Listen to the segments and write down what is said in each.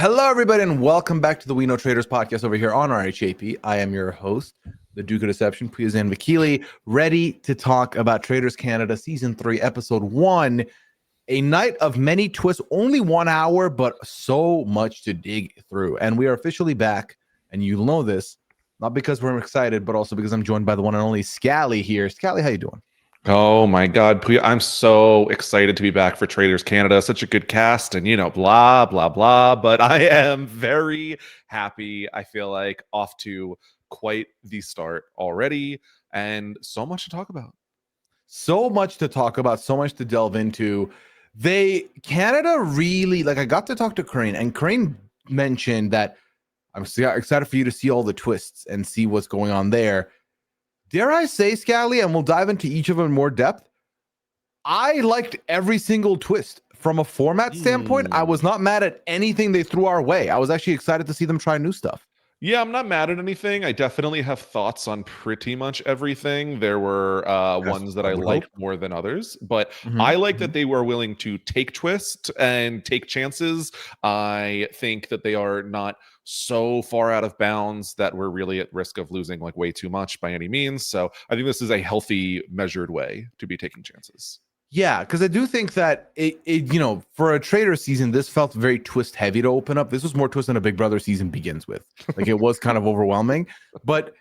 Hello, everybody, and welcome back to the We Know Traitors podcast over here on RHAP. I am your host, the Duke of Deception, Pooya and Scally, ready to talk about Traitors Canada Season 3, Episode 1, a night of many twists, only 1 hour, but so much to dig through. And we are officially back, and you'll know this, not because we're excited, but also because I'm joined by the one and only Scally here. Scally, how you doing? Oh my God, Pooya, I'm so excited to be back for Traitors Canada. Such a good cast and, blah, blah, blah. But I am very happy. I feel like off to quite the start already and so much to talk about. So much to talk about, so much to delve into. Canada really, I got to talk to Crane, and Crane mentioned that I'm excited for you to see all the twists and see what's going on there. Dare I say, Scally, and we'll dive into each of them in more depth, I liked every single twist. From a format standpoint, I was not mad at anything they threw our way. I was actually excited to see them try new stuff. Yeah, I'm not mad at anything. I definitely have thoughts on pretty much everything. There were ones that I liked more than others, but I like that they were willing to take twists and take chances. I think that they are not so far out of bounds that we're really at risk of losing way too much by any means. So I think this is a healthy, measured way to be taking chances. Yeah, because I do think that it for a Traitor season, this felt very twist heavy to open up. This was more twist than a Big Brother season begins with. It was kind of overwhelming, but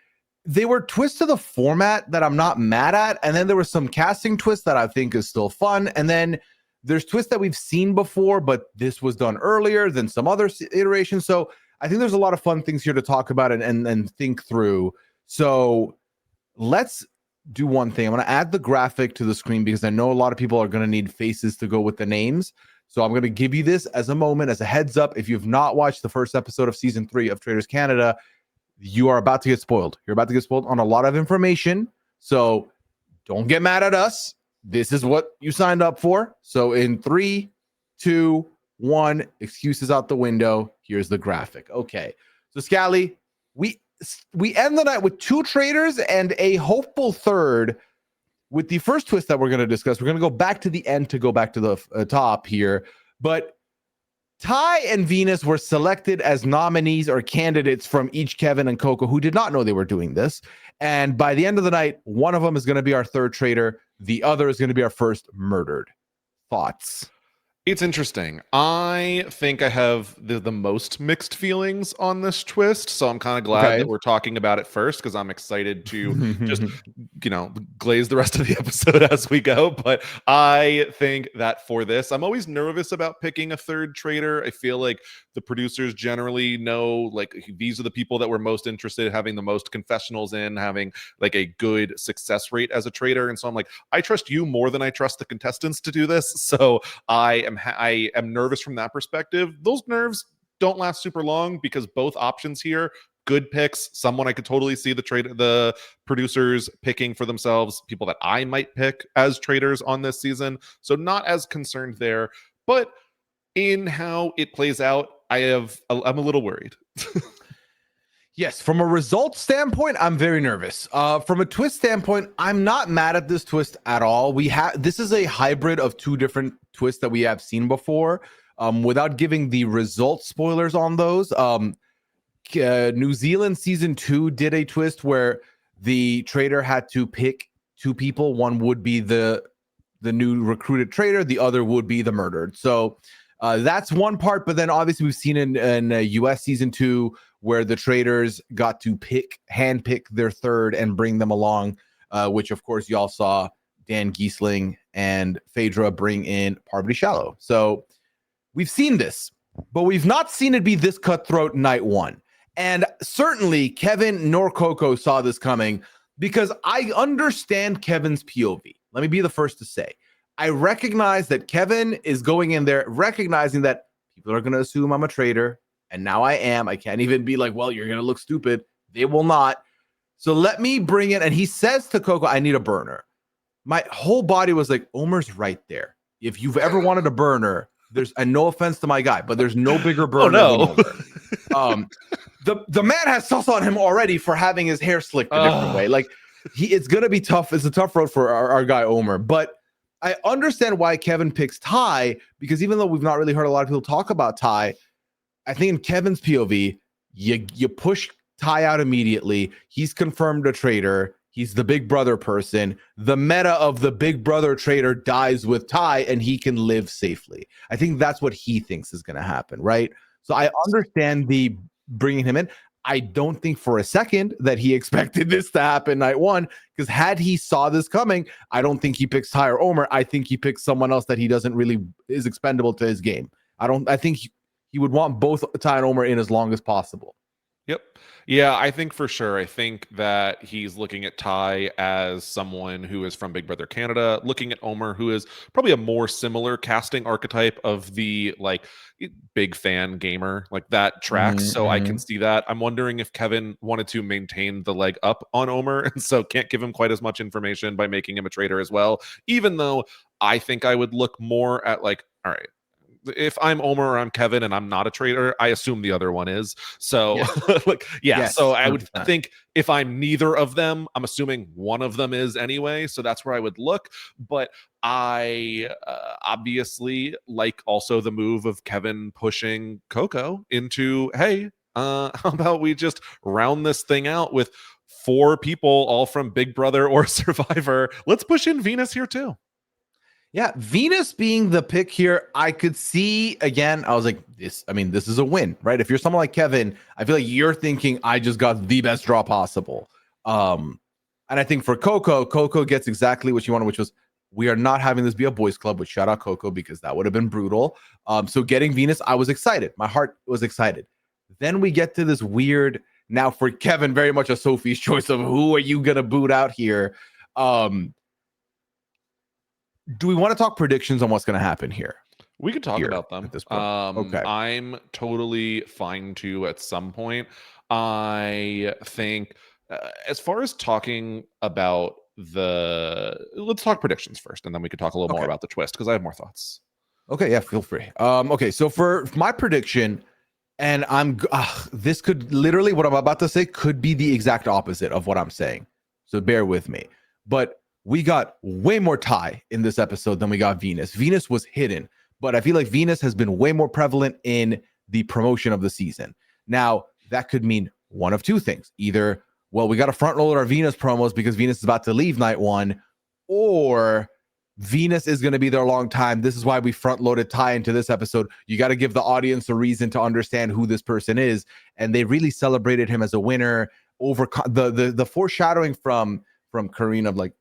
they were twists to the format that I'm not mad at. And then there was some casting twists that I think is still fun. And then there's twists that we've seen before, but this was done earlier than some other iterations. So I think there's a lot of fun things here to talk about and think through. So let's do one thing. I'm going to add the graphic to the screen because I know a lot of people are going to need faces to go with the names. So I'm going to give you this as a moment, as a heads up. If you've not watched the first episode of Season 3 of Traitors Canada, you are about to get spoiled. You're about to get spoiled on a lot of information. So don't get mad at us. This is what you signed up for. So in 3, 2, 1, excuses out the window. Here's the graphic. Okay. So Scally, we end the night with 2 traitors and a hopeful third. With the first twist that we're going to discuss, we're going to go back to the end to go back to the top here. But Ty and Venus were selected as nominees or candidates from each Kevin and Coco, who did not know they were doing this. And by the end of the night, one of them is going to be our third traitor. The other is going to be our first murdered. Thoughts? It's interesting. I think I have the most mixed feelings on this twist, so I'm kind of glad that we're talking about it first because I'm excited to just, glaze the rest of the episode as we go. But I think that for this, I'm always nervous about picking a third traitor. I feel like the producers generally know, these are the people that we're most interested in having the most confessionals in, having a good success rate as a traitor. And so I'm like, I trust you more than I trust the contestants to do this. So I am nervous from that perspective. Those nerves don't last super long because both options here, good picks, someone I could totally see the producers picking for themselves, people that I might pick as traitors on this season. So not as concerned there, but in how it plays out, I'm a little worried. Yes, from a result standpoint, I'm very nervous. From a twist standpoint, I'm not mad at this twist at all. This is a hybrid of 2 different twists that we have seen before. Without giving the result spoilers on those, New Zealand season 2 did a twist where the traitor had to pick 2 people. One would be the new recruited traitor, the other would be the murdered. So that's one part. But then obviously we've seen in US season 2 where the traitors got to handpick their third and bring them along, which of course y'all saw Dan Giesling and Phaedra bring in Parvati Shallow. So we've seen this, but we've not seen it be this cutthroat night 1. And certainly Kevin nor Coco saw this coming because I understand Kevin's POV. Let me be the first to say, I recognize that Kevin is going in there recognizing that people are going to assume I'm a traitor. And now I am. I can't even be like, well, you're going to look stupid. They will not. So let me bring it. And he says to Coco, I need a burner. My whole body was like, Omer's right there. If you've ever wanted a burner, and no offense to my guy, but there's no bigger burner than Omer. The man has sauce on him already for having his hair slicked a different way. It's going to be tough. It's a tough road for our guy Omer. But I understand why Kevin picks Ty, because even though we've not really heard a lot of people talk about Ty, I think in Kevin's POV, you push Ty out immediately. He's confirmed a traitor. He's the big brother person. The meta of the big brother traitor dies with Ty and he can live safely. I think that's what he thinks is going to happen, right? So I understand the bringing him in. I don't think for a second that he expected this to happen night one, because had he saw this coming, I don't think he picks Ty or Omer. I think he picks someone else that he doesn't really is expendable to his game. I think he would want both Ty and Omer in as long as possible. Yep. Yeah, I think for sure. I think that he's looking at Ty as someone who is from Big Brother Canada, looking at Omer, who is probably a more similar casting archetype of the like big fan gamer, like that tracks. So I can see that. I'm wondering if Kevin wanted to maintain the leg up on Omer, and so can't give him quite as much information by making him a traitor as well. Even though I think I would look more at like, all right, if I'm Omer or I'm Kevin and I'm not a traitor, I assume the other one is. So yes. like, yeah. Yes, so I would 100%. think if I'm neither of them, I'm assuming one of them is anyway. So that's where I would look. But I obviously like also the move of Kevin pushing Coco into, hey, how about we just round this thing out with 4 people, all from Big Brother or Survivor. Let's push in Venus here too. Yeah, Venus being the pick here, I could see again. I was like, this is a win, right? If you're someone like Kevin, I feel like you're thinking I just got the best draw possible. And I think for Coco gets exactly what she wanted, which was we are not having this be a boys club, which shout out Coco because that would have been brutal. So getting Venus, I was excited. My heart was excited. Then we get to this weird, now for Kevin, very much a Sophie's choice of who are you gonna boot out here? Do we want to talk predictions on what's going to happen here? We could talk about them at this point. Okay. I'm totally fine to at some point. I think as far as talking about let's talk predictions first, and then we could talk a little more about the twist because I have more thoughts. Okay, yeah, feel free. Okay, so for my prediction, and this could literally what I'm about to say could be the exact opposite of what I'm saying. So bear with me. But we got way more Ty in this episode than we got Venus. Venus was hidden, but I feel like Venus has been way more prevalent in the promotion of the season. Now, that could mean one of two things. Either, well, we got to front load our Venus promos because Venus is about to leave night one, or Venus is going to be there a long time. This is why we front loaded Ty into this episode. You got to give the audience a reason to understand who this person is. And they really celebrated him as a winner. Over the foreshadowing from Karina of like,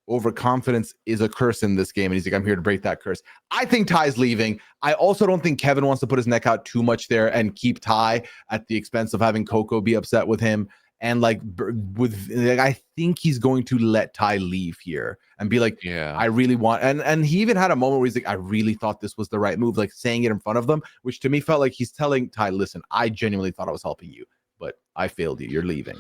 overconfidence is a curse in this game, and he's like, I'm here to break that curse. I think Ty's leaving. I also don't think Kevin wants to put his neck out too much there and keep Ty at the expense of having Coco be upset with him. And like I think he's going to let Ty leave here and be like, yeah, I really want. And he even had a moment where he's like, I really thought this was the right move, like saying it in front of them, which to me felt like he's telling Ty, listen, I genuinely thought I was helping you, but I failed you. You're leaving.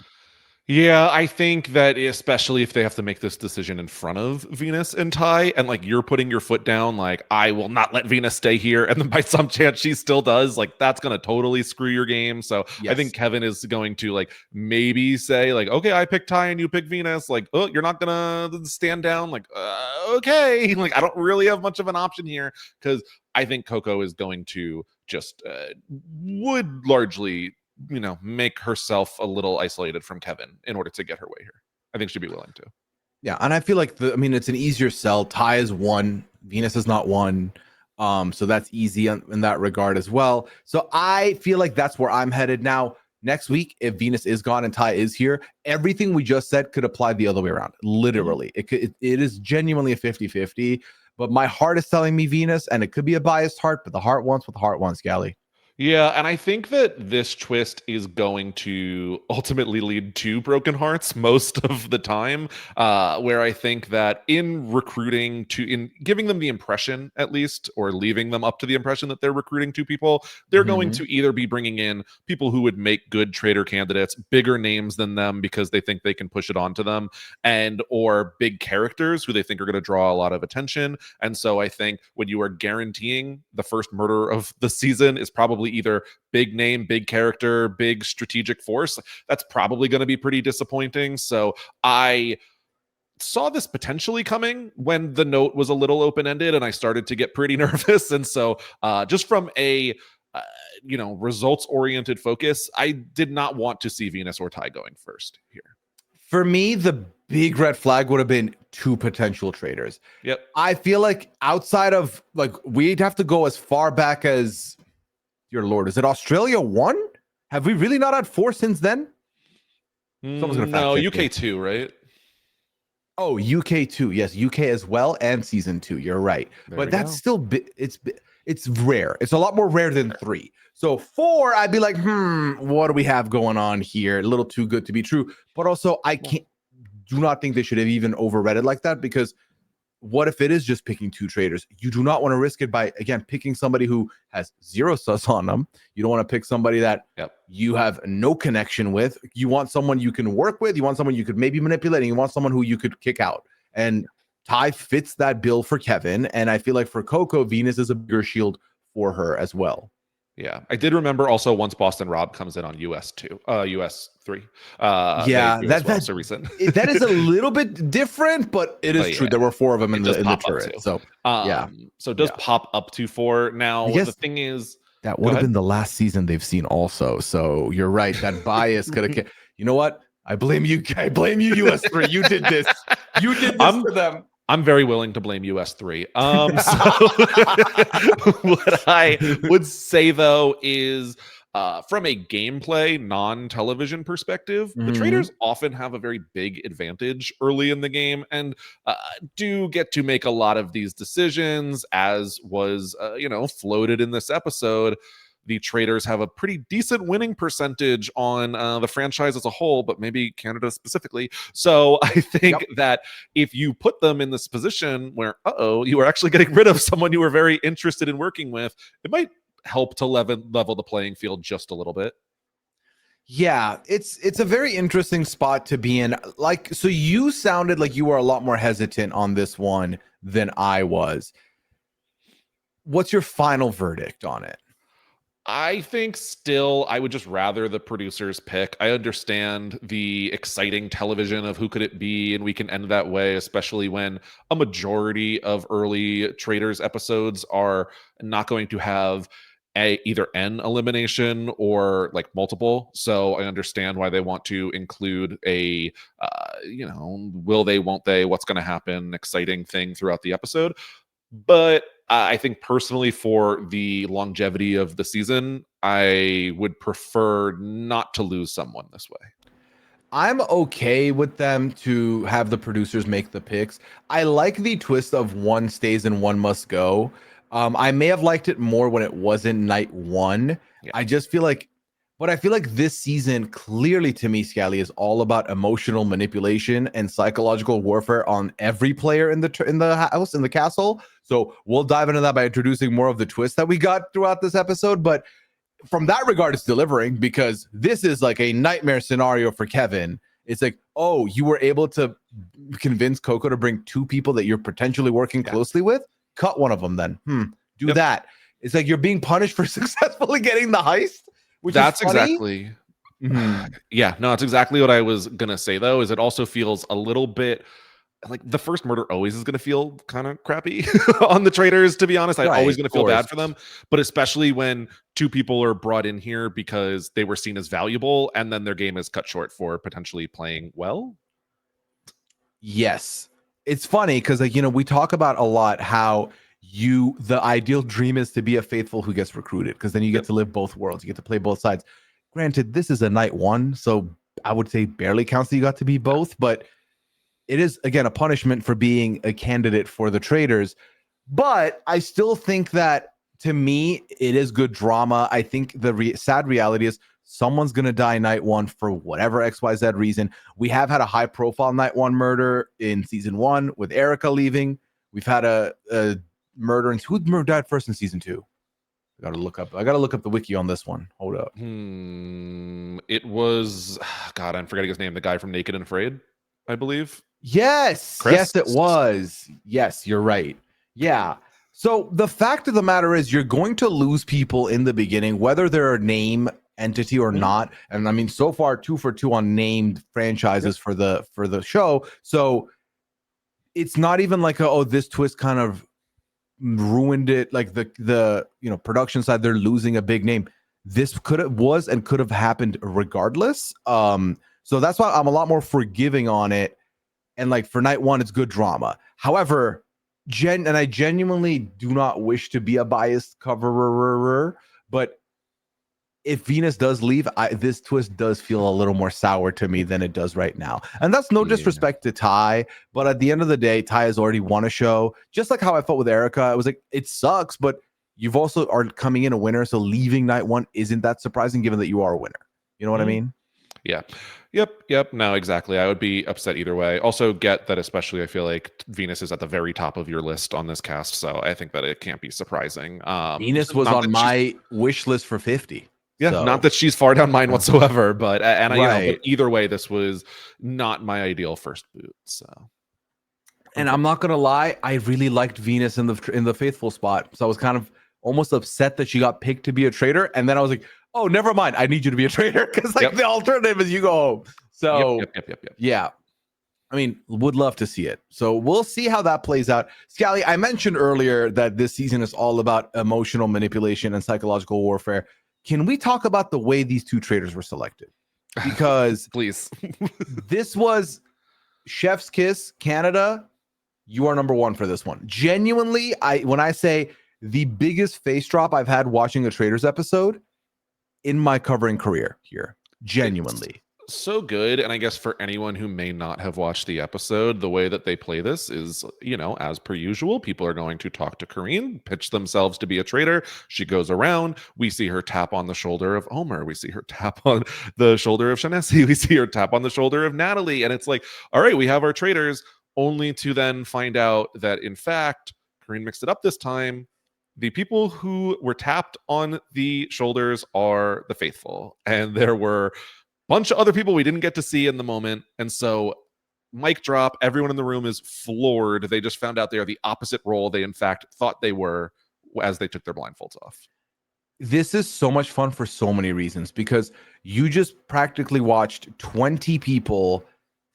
Yeah, I think that especially if they have to make this decision in front of Venus and Ty, and like you're putting your foot down, like I will not let Venus stay here, and then by some chance she still does, like that's gonna totally screw your game. So yes. I think Kevin is going to like maybe say like, okay, I pick Ty and you pick Venus, like, oh, you're not gonna stand down, like, okay, like I don't really have much of an option here because I think Coco is going to just would largely make herself a little isolated from Kevin in order to get her way here. I think she'd be willing to. Yeah, and I feel like it's an easier sell. Ty is one, Venus is not one. So that's easy in that regard as well. So I feel like that's where I'm headed now. Next week, if Venus is gone and Ty is here, everything we just said could apply the other way around. Literally. It is genuinely a 50-50. But my heart is telling me Venus, and it could be a biased heart, but the heart wants what the heart wants, Scally. Yeah, and I think that this twist is going to ultimately lead to broken hearts most of the time, where I think that in giving them the impression, at least, or leaving them up to the impression that they're recruiting 2 people, they're going to either be bringing in people who would make good traitor candidates, bigger names than them because they think they can push it onto them, and or big characters who they think are going to draw a lot of attention. And so I think when you are guaranteeing the first murder of the season is probably either big name, big character, big strategic force, that's probably going to be pretty disappointing. So I saw this potentially coming when the note was a little open-ended and I started to get pretty nervous. And so just from a results oriented focus, I did not want to see Venus or Ty going first here. For me, the big red flag would have been 2 potential traitors. Yep. I feel like outside of we'd have to go as far back as, your lord, is it Australia 1? Have we really not had 4 since then? Someone's gonna fact check UK 2, right? Oh, UK 2. Yes, UK as well, and season 2. You're right. But that's still it's rare. It's a lot more rare than 3. So 4, I'd be like, what do we have going on here? A little too good to be true. But also, I do not think they should have even overread it like that, because what if it is just picking 2 traitors? You do not want to risk it by, again, picking somebody who has 0 sus on them. You don't want to pick somebody that you have no connection with. You want someone you can work with. You want someone you could maybe manipulate. And you want someone who you could kick out. And Ty fits that bill for Kevin. And I feel like for Coco, Venus is a bigger shield for her as well. Yeah, I did remember also once Boston Rob comes in on US 2, US 3. That's so recent. That is a little bit different, but it is true. There were 4 of them in the turret. So so it does pop up to 4. Now the thing is, that would have been the last season they've seen also. So you're right. That bias could have. You know what? I blame you. I blame you, US 3. You did this. You did this for them. I'm very willing to blame US 3. So what I would say though is, from a gameplay, non-television perspective, the Traitors often have a very big advantage early in the game and do get to make a lot of these decisions, as was floated in this episode. The Traitors have a pretty decent winning percentage on the franchise as a whole, but maybe Canada specifically. So I think that if you put them in this position where, you are actually getting rid of someone you were very interested in working with, it might help to level the playing field just a little bit. Yeah, it's a very interesting spot to be in. So you sounded like you were a lot more hesitant on this one than I was. What's your final verdict on it? I think still I would just rather the producers pick. I understand the exciting television of who could it be, and we can end that way, especially when a majority of early Traitors episodes are not going to have either an elimination or multiple. So I understand why they want to include a will they, won't they, what's going to happen, exciting thing throughout the episode. But I think personally, for the longevity of the season, I would prefer not to lose someone this way. I'm okay with them to have the producers make the picks. I like the twist of one stays and one must go. I may have liked it more when it wasn't night 1. Yeah. I just feel like, but I feel like this season clearly, to me, Scally, is all about emotional manipulation and psychological warfare on every player in the house, in the castle. So we'll dive into that by introducing more of the twists that we got throughout this episode. But from that regard, it's delivering, because this is like a nightmare scenario for Kevin. It's like, oh, you were able to convince Coco to bring 2 people that you're potentially working closely with. Cut one of them then. Do that. It's like you're being punished for successfully getting the heist. That's exactly. Yeah, no, it's exactly what I was gonna say though, is it also feels a little bit like the first murder always is gonna feel kind of crappy on the Traitors, to be honest. I'm always gonna feel bad for them, but especially when 2 people are brought in here because they were seen as valuable and then their game is cut short for potentially playing well. Yes. It's funny because we talk about a lot how the ideal dream is to be a faithful who gets recruited, because then you get to live both worlds. You get to play both sides. Granted, this is a night 1, so I would say barely counts that you got to be both, but it is, again, a punishment for being a candidate for the Traitors. But I still think that, to me, it is good drama. I think the sad reality is someone's going to die night 1 for whatever XYZ reason. We have had a high profile night 1 murder in season 1 with Erica leaving. We've had a murder, and who died first in season 2? I gotta look up the wiki on this one. Hold up. It was, God, I'm forgetting his name. The guy from Naked and Afraid, I believe. Yes. Chris? Yes, it was. Yes, you're right. Yeah. So the fact of the matter is, you're going to lose people in the beginning, whether they're a name entity or not. And I mean, so far 2 for 2 on named franchises for the show. So it's not even like this twist kind of ruined it. Like the production side, they're losing a big name. This could have happened regardless. So that's why I'm a lot more forgiving on it. And like for night one, it's good drama. However, I genuinely do not wish to be a biased coverer, but if Venus does leave, this twist does feel a little more sour to me than it does right now. And that's no disrespect to Ty, but at the end of the day, Ty has already won a show. Just like how I felt with Erica, I was like, it sucks, but you've also are coming in a winner, so leaving night one isn't that surprising given that you are a winner. You know what I mean? Yeah. Yep. No, exactly. I would be upset either way. Also get that, especially I feel like Venus is at the very top of your list on this cast, so I think that it can't be surprising. Venus was on my wish list for 50. Yeah, so. Not that she's far down mine whatsoever, but but either way, this was not my ideal first boot. So, and I'm not gonna lie, I really liked Venus in the faithful spot, so I was kind of almost upset that she got picked to be a traitor, and then I was like, oh, never mind, I need you to be a traitor because the alternative is you go home. So yeah, I mean, would love to see it. So we'll see how that plays out. Scally, I mentioned earlier that this season is all about emotional manipulation and psychological warfare. Can we talk about the way these two traitors were selected? Because please, this was Chef's Kiss Canada. You are number one for this one. Genuinely, when I say the biggest face drop I've had watching a Traitors episode in my covering career here. Genuinely. So good. And I guess for anyone who may not have watched the episode, the way that they play this is, as per usual, people are going to talk to Karine, pitch themselves to be a traitor. She goes around. We see her tap on the shoulder of Omer. We see her tap on the shoulder of Shanesi. We see her tap on the shoulder of Natalie. And it's like, all right, we have our traitors, only to then find out that, in fact, Karine mixed it up this time. The people who were tapped on the shoulders are the faithful. And there were bunch of other people we didn't get to see in the moment. And so mic drop, everyone in the room is floored. They just found out they are the opposite role they in fact thought they were as they took their blindfolds off. This is so much fun for so many reasons, because you just practically watched 20 people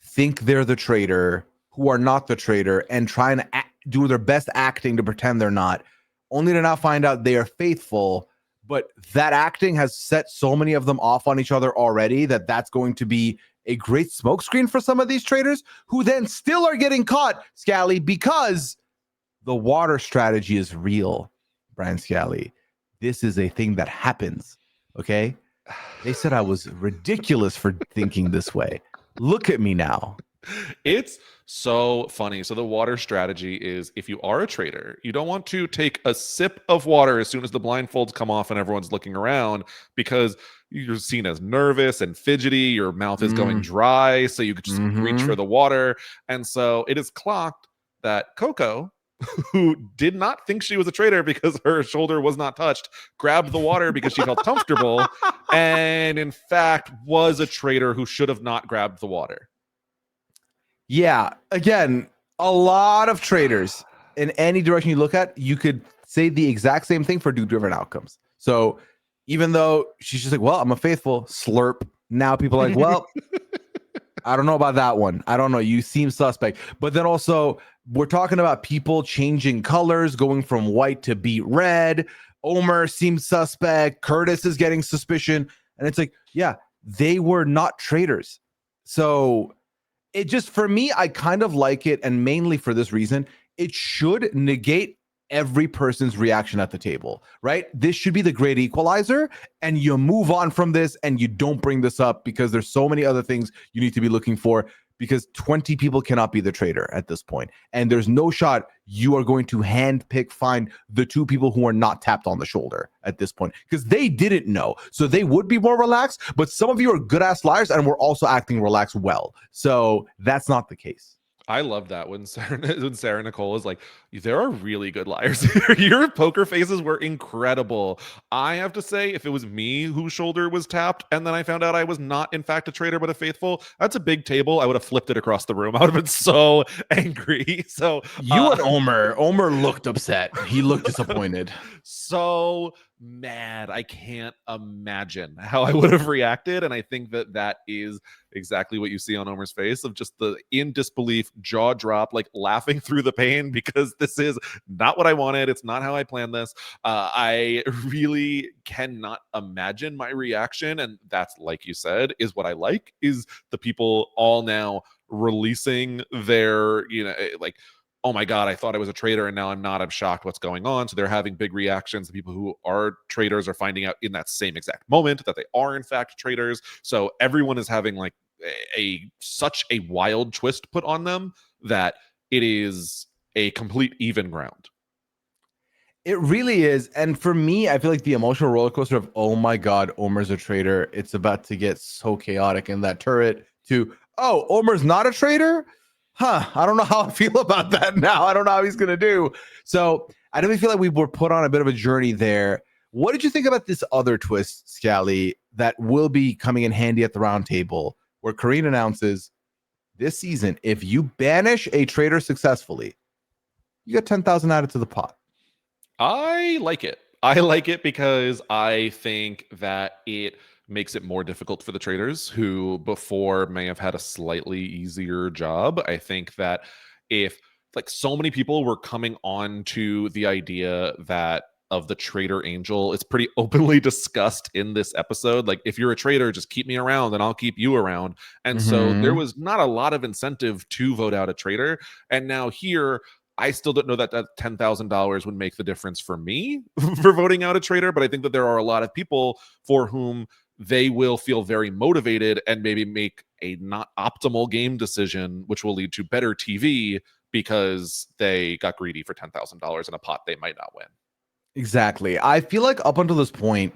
think they're the traitor who are not the traitor and try and do their best acting to pretend they're not, only to not find out they are faithful. But that acting has set so many of them off on each other already that that's going to be a great smokescreen for some of these traitors who then still are getting caught, Scally, because the water strategy is real, Brian Scally. This is a thing that happens, okay? They said I was ridiculous for thinking this way. Look at me now. It's so funny. So the water strategy is, if you are a traitor, you don't want to take a sip of water as soon as the blindfolds come off and everyone's looking around, because you're seen as nervous and fidgety. Your mouth is going dry, so you could just reach for the water. And so it is clocked that Coco, who did not think she was a traitor because her shoulder was not touched, grabbed the water because she felt comfortable, and in fact was a traitor who should have not grabbed the water. Yeah, again, a lot of traitors in any direction you look at, you could say the exact same thing for different outcomes. So even though she's just like, well, I'm a faithful, slurp. Now people are like, well, I don't know about that one. I don't know. You seem suspect. But then also, we're talking about people changing colors, going from white to beet red. Omer seems suspect. Curtis is getting suspicion. And it's like, yeah, they were not traitors. So it just, for me, I kind of like it. And mainly for this reason, it should negate every person's reaction at the table, right? This should be the great equalizer, and you move on from this and you don't bring this up because there's so many other things you need to be looking for, because 20 people cannot be the traitor at this point. And there's no shot you are going to handpick, find the two people who are not tapped on the shoulder at this point, because they didn't know. So they would be more relaxed, but some of you are good ass liars and we're also acting relaxed well. So that's not the case. I love that when Sarah Nicole is like, there are really good liars here. Your poker faces were incredible. I have to say, if it was me whose shoulder was tapped and then I found out I was not in fact a traitor but a faithful, that's a big table. I would have flipped it across the room. I would have been so angry. So you and Omer looked upset. He looked disappointed. So mad. I can't imagine how I would have reacted. And I think that that is exactly what you see on Omer's face, of just the in disbelief, jaw drop, like laughing through the pain, because this is not what I wanted. It's not how I planned this. I really cannot imagine my reaction. And that's, like you said, is what I like, is the people all now releasing their, like, oh my God, I thought I was a traitor and now I'm not. I'm shocked what's going on. So they're having big reactions. The people who are traitors are finding out in that same exact moment that they are in fact traitors. So everyone is having like such a wild twist put on them that it is a complete even ground. It really is. And for me, I feel like the emotional roller coaster of, oh my God, Omer's a traitor. It's about to get so chaotic in that turret, to, oh, Omer's not a traitor? Huh, I don't know how I feel about that now. I don't know how he's going to do. So I definitely feel like we were put on a bit of a journey there. What did you think about this other twist, Scally, that will be coming in handy at the round table, where Karine announces this season, if you banish a traitor successfully, you get 10,000 added to the pot? I like it. I like it because I think that it makes it more difficult for the traitors who before may have had a slightly easier job. I think that if, like, so many people were coming on to the idea that of the traitor angel, it's pretty openly discussed in this episode. Like, if you're a traitor, just keep me around and I'll keep you around. And so there was not a lot of incentive to vote out a traitor. And now here, I still don't know that that $10,000 would make the difference for me for voting out a traitor, but I think that there are a lot of people for whom they will feel very motivated and maybe make a not optimal game decision, which will lead to better TV because they got greedy for $10,000 in a pot they might not win. Exactly. I feel like up until this point,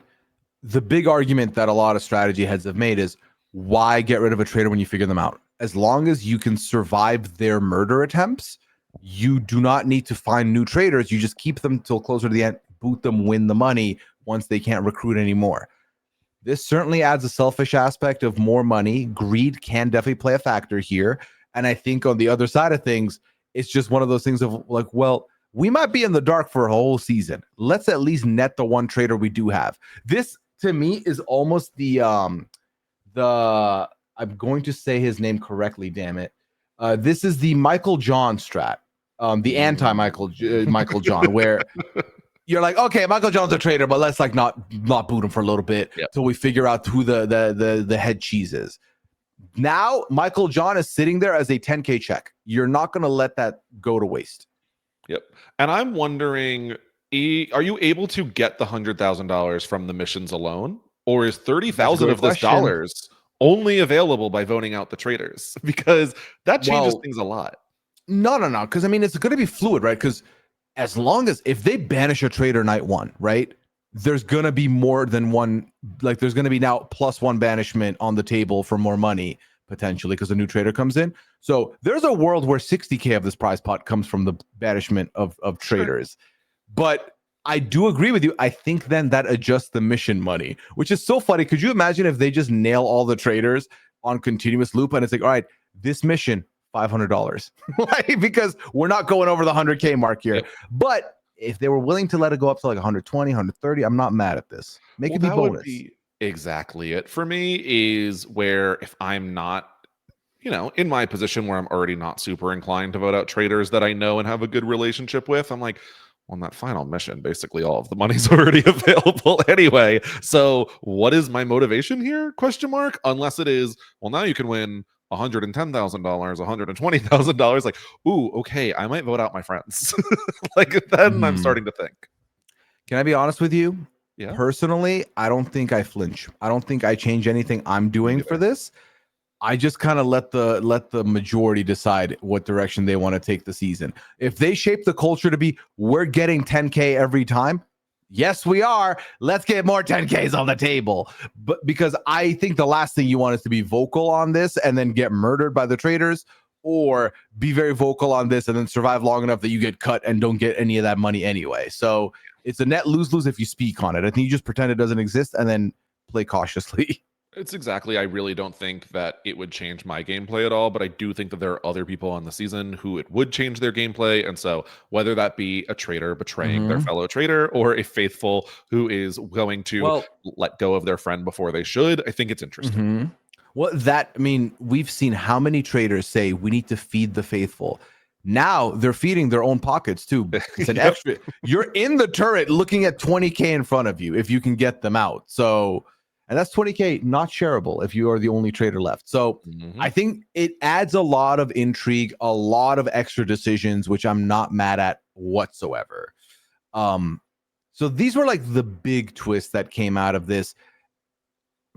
the big argument that a lot of strategy heads have made is, why get rid of a traitor when you figure them out? As long as you can survive their murder attempts, you do not need to find new traitors. You just keep them till closer to the end, boot them, win the money once they can't recruit anymore. This certainly adds a selfish aspect of more money. Greed can definitely play a factor here. And I think on the other side of things, it's just one of those things of like, well, we might be in the dark for a whole season. Let's at least net the one traitor we do have. This to me is almost the I'm going to say his name correctly, damn it. This is the Michael John strat. The anti-Michael Michael John, where you're like, okay, Michael John's a traitor, but let's like not boot him for a little bit till we figure out who the head cheese is. Now Michael John is sitting there as a 10K check. You're not going to let that go to waste. Yep. And I'm wondering, are you able to get the $100,000 from the missions alone, or is 30,000 of those dollars only available by voting out the traitors? Because that changes things a lot. No. Because I mean, it's going to be fluid, right? Because as long as if they banish a traitor night one, right, there's going to be more than one. Like, there's going to be now +1 banishment on the table for more money potentially because a new traitor comes in. So there's a world where 60K of this prize pot comes from the banishment of traitors. Sure. But I do agree with you. I think then that adjusts the mission money, which is so funny. Could you imagine if they just nail all the traitors on continuous loop and it's like, all right, this mission, $500, like, because we're not going over the 100K mark here. Yep. But if they were willing to let it go up to like 120, 130, I'm not mad at this. Make it be bonus. Would be exactly it for me, is where if I'm not, in my position where I'm already not super inclined to vote out traitors that I know and have a good relationship with, I'm like, on that final mission, basically all of the money's already available anyway. So what is my motivation here? ? Unless it is, well, now you can win $110,000, $120,000. Like, ooh, okay, I might vote out my friends. Like, then I'm starting to think. Can I be honest with you? Yeah. Personally, I don't think I flinch. I don't think I change anything I'm doing for this. I just kind of let the majority decide what direction they want to take the season. If they shape the culture to be, we're getting 10K every time, yes, we are. Let's get more 10Ks on the table. But because I think the last thing you want is to be vocal on this and then get murdered by the traitors, or be very vocal on this and then survive long enough that you get cut and don't get any of that money anyway. So it's a net lose-lose if you speak on it. I think you just pretend it doesn't exist and then play cautiously. It's exactly. I really don't think that it would change my gameplay at all, but I do think that there are other people on the season who it would change their gameplay. And so, whether that be a traitor betraying their fellow traitor or a faithful who is going to let go of their friend before they should, I think it's interesting. Well, we've seen how many traitors say we need to feed the faithful. Now they're feeding their own pockets too. It's an extra. You're in the turret looking at 20K in front of you if you can get them out. So, and that's 20K not shareable if you are the only traitor left. So I think it adds a lot of intrigue, a lot of extra decisions, which I'm not mad at whatsoever. So these were like the big twists that came out of this.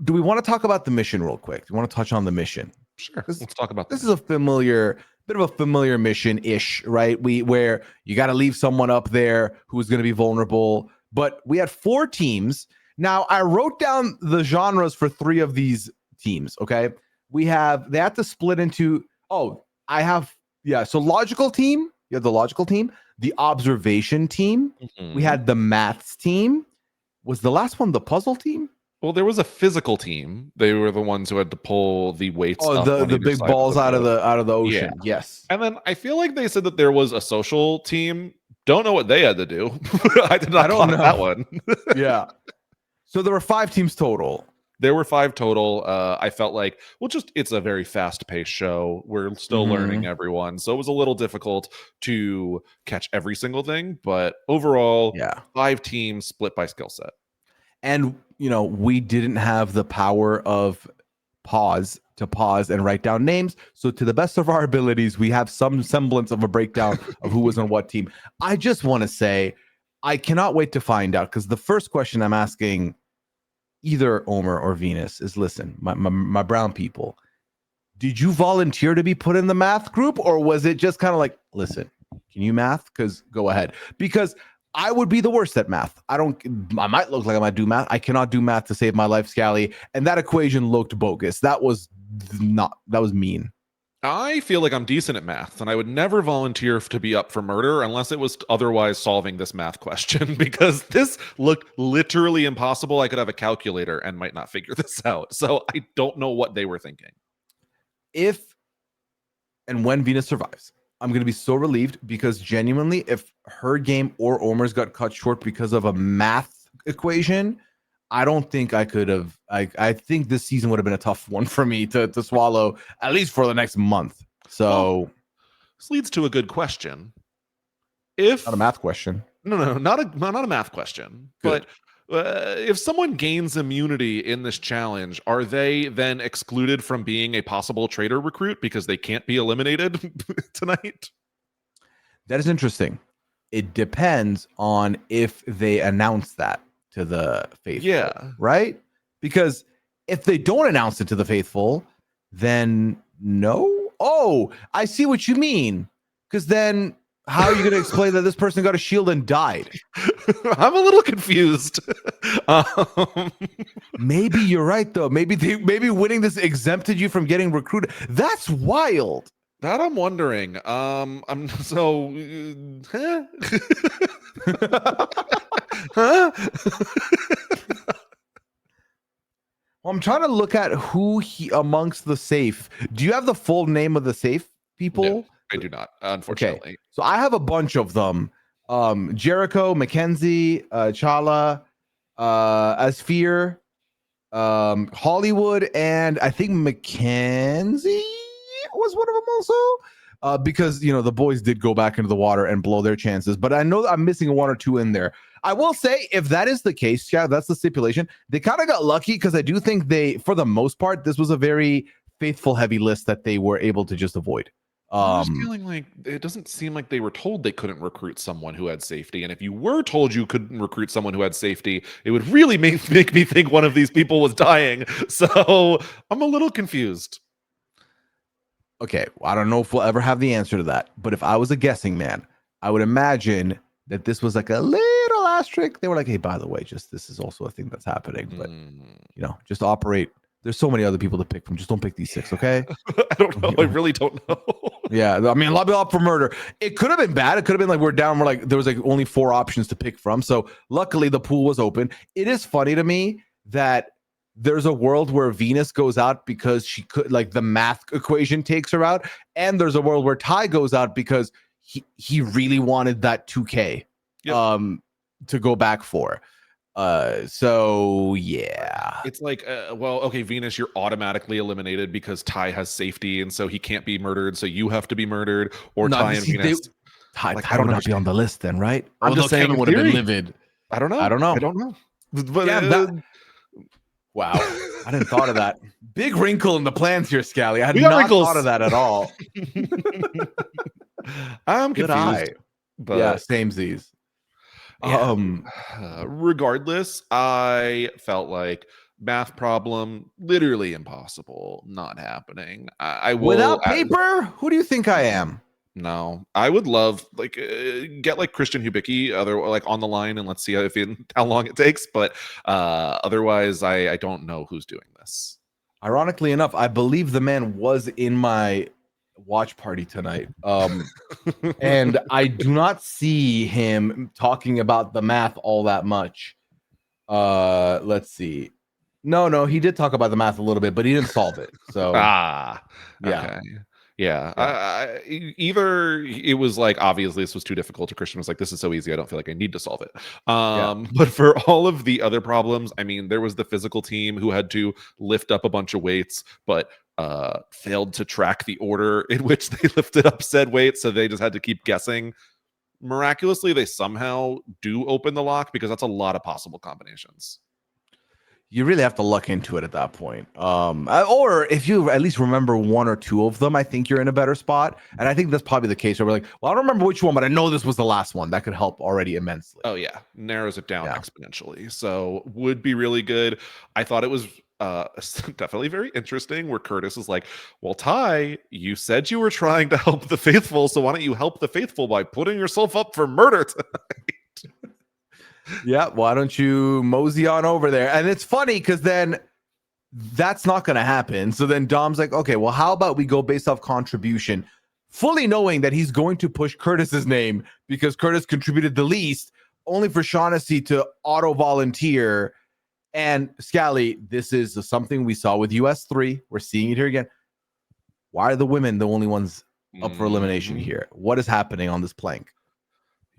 Do we want to talk about the mission real quick? Do you want to touch on the mission? Sure. Let's talk about this. Is a bit of a familiar mission-ish, right? Where you got to leave someone up there who's going to be vulnerable. But we had 4 teams. Now, I wrote down the genres for 3 of these teams, okay? They have to split into, so logical team, you have the logical team, the observation team, we had the maths team. Was the last one the puzzle team? Well, there was a physical team. They were the ones who had to pull the weights. Oh, the big balls out of the ocean. Yeah. Yes. And then I feel like they said that there was a social team. Don't know what they had to do. I don't know that one. Yeah. So there were 5 teams total. There were 5 total. I felt like, it's a very fast-paced show. We're still learning everyone. So it was a little difficult to catch every single thing. But overall, 5 teams split by skill set. And, we didn't have the power of pause and write down names. So to the best of our abilities, we have some semblance of a breakdown of who was on what team. I just want to say, I cannot wait to find out, because the first question I'm asking either Omer or Venus is, listen, my brown people, did you volunteer to be put in the math group, or was it just kind of like, listen, can you math? Because go ahead. Because I would be the worst at math. I might look like I might do math. I cannot do math to save my life, Scally. And that equation looked bogus. That was mean. I feel like I'm decent at math, and I would never volunteer to be up for murder unless it was otherwise solving this math question, because this looked literally impossible. I could have a calculator and might not figure this out. So I don't know what they were thinking. If and when Venus survives, I'm going to be so relieved, because genuinely, if her game or Omer's got cut short because of a math equation, I don't think I could have. I think this season would have been a tough one for me to swallow, at least for the next month. So this leads to a good question. Not a math question. No, not a math question. Good. But if someone gains immunity in this challenge, are they then excluded from being a possible traitor recruit because they can't be eliminated tonight? That is interesting. It depends on if they announce that to the faithful. Yeah. Right? Because if they don't announce it to the faithful, then no. Oh, I see what you mean. Because then how are you going to explain that this person got a shield and died? I'm a little confused. Maybe you're right, though. Maybe winning this exempted you from getting recruited. That's wild. That I'm wondering. I'm so. Huh? Huh? Well, I'm trying to look at who amongst the safe. Do you have the full name of the safe people? No, I do not, unfortunately. Okay. So I have a bunch of them. Jericho, Mackenzie, Chala, Asfear, Hollywood, and I think Mackenzie was one of them also. Because the boys did go back into the water and blow their chances, but I know I'm missing 1 or 2 in there. I will say, if that is the case, that's the stipulation. They kind of got lucky, because I do think for the most part, this was a very faithful heavy list that they were able to just avoid. I'm just feeling like it doesn't seem like they were told they couldn't recruit someone who had safety. And if you were told you couldn't recruit someone who had safety, it would really make me think one of these people was dying. So I'm a little confused. Okay, I don't know if we'll ever have the answer to that, but if I was a guessing man, I would imagine that this was like a little asterisk. They were like, hey, by the way, this is also a thing that's happening, but just operate. There's so many other people to pick from. Just don't pick these 6, okay? I don't know. I really don't know. Yeah, I mean, a lot of people up for murder. It could have been bad. It could have been like we're down. There was like only 4 options to pick from. So luckily the pool was open. It is funny to me that there's a world where Venus goes out because she could, like, the math equation takes her out, and there's a world where Ty goes out because he really wanted that 2K to go back for. So yeah, it's like, well, okay, Venus, you're automatically eliminated because Ty has safety, and so he can't be murdered, so you have to be murdered, or Ty and Venus. Ty would not be on the list then, right? I'm just saying, Kevin would have been livid. I don't know. I don't know. But yeah, wow, I didn't thought of that. Big wrinkle in the plans here, Scally. I had not thought of that at all. I'm confused. But yeah, samesies. Regardless, I felt like math problem, literally impossible, not happening. I will, without paper. Who do you think I am? No, I would love, like, get like Christian Hubicki like on the line, and let's see how long it takes. But otherwise, I don't know who's doing this. Ironically enough, I believe the man was in my watch party tonight, and I do not see him talking about the math all that much. Let's see. No, he did talk about the math a little bit, but he didn't solve it. So yeah. Okay. Yeah. Either it was like, obviously this was too difficult, or Christian was like, this is so easy, I don't feel like I need to solve it. But for all of the other problems, I mean, there was the physical team who had to lift up a bunch of weights, but failed to track the order in which they lifted up said weights, so they just had to keep guessing. Miraculously, they somehow do open the lock, because that's a lot of possible combinations. You really have to look into it at that point. Or if you at least remember one or two of them, I think you're in a better spot. And I think that's probably the case where we're like, well, I don't remember which one, but I know this was the last one. That could help already immensely. Oh yeah, narrows it down exponentially. So would be really good. I thought it was definitely very interesting, where Curtis is like, well, Ty, you said you were trying to help the faithful, so why don't you help the faithful by putting yourself up for murder tonight? Yeah, why don't you mosey on over there? And it's funny because then that's not going to happen. So then Dom's like, okay, well, how about we go based off contribution, fully knowing that he's going to push Curtis's name because Curtis contributed the least, only for Shaughnessy to auto volunteer. And Scally, this is something we saw with US3. We're seeing it here again. Why are the women the only ones up for elimination here? What is happening on this plank?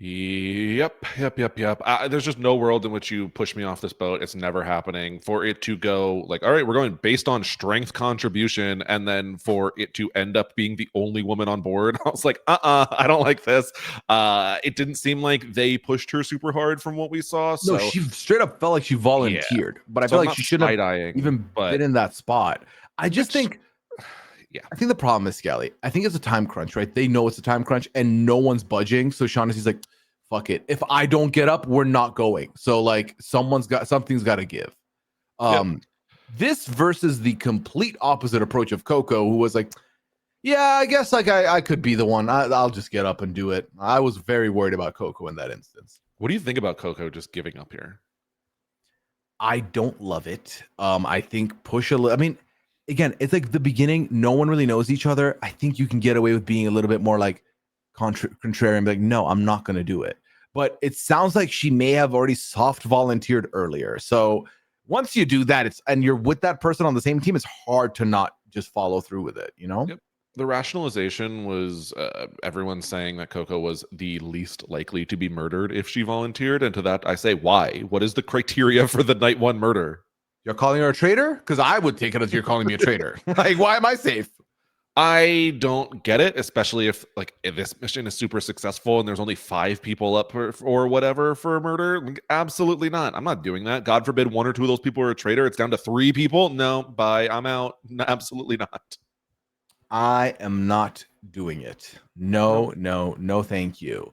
Yep. There's just no world in which you push me off this boat. It's never happening. For it to go like, all right, we're going based on strength contribution, and then for it to end up being the only woman on board, I was like, I don't like this. It didn't seem like they pushed her super hard from what we saw. So. No, she straight up felt like she volunteered, but I feel like she shouldn't have even been in that spot. I just think. Yeah, I think the problem is, Scally, I think it's a time crunch, right? They know it's a time crunch and no one's budging. So Shaughnessy's like, fuck it. If I don't get up, we're not going. So like something's got to give. This versus the complete opposite approach of Coco, who was like, yeah, I guess like I could be the one. I'll just get up and do it. I was very worried about Coco in that instance. What do you think about Coco just giving up here? I don't love it. I think I mean, again, it's like the beginning. No one really knows each other. I think you can get away with being a little bit more like contrarian, and be like, no, I'm not going to do it. But it sounds like she may have already soft volunteered earlier. So once you do that, and you're with that person on the same team, it's hard to not just follow through with it, you know? Yep. The rationalization was everyone saying that Coco was the least likely to be murdered if she volunteered. And to that, I say, why? What is the criteria for the night one murder? You're calling her a traitor? Because I would take it as you're calling me a traitor. Like, why am I safe? I don't get it, especially if this mission is super successful and there's only 5 people up or whatever for a murder. Like, absolutely not. I'm not doing that. God forbid 1 or 2 of those people are a traitor. It's down to 3 people. No, bye. I'm out. No, absolutely not. I am not doing it. No, thank you.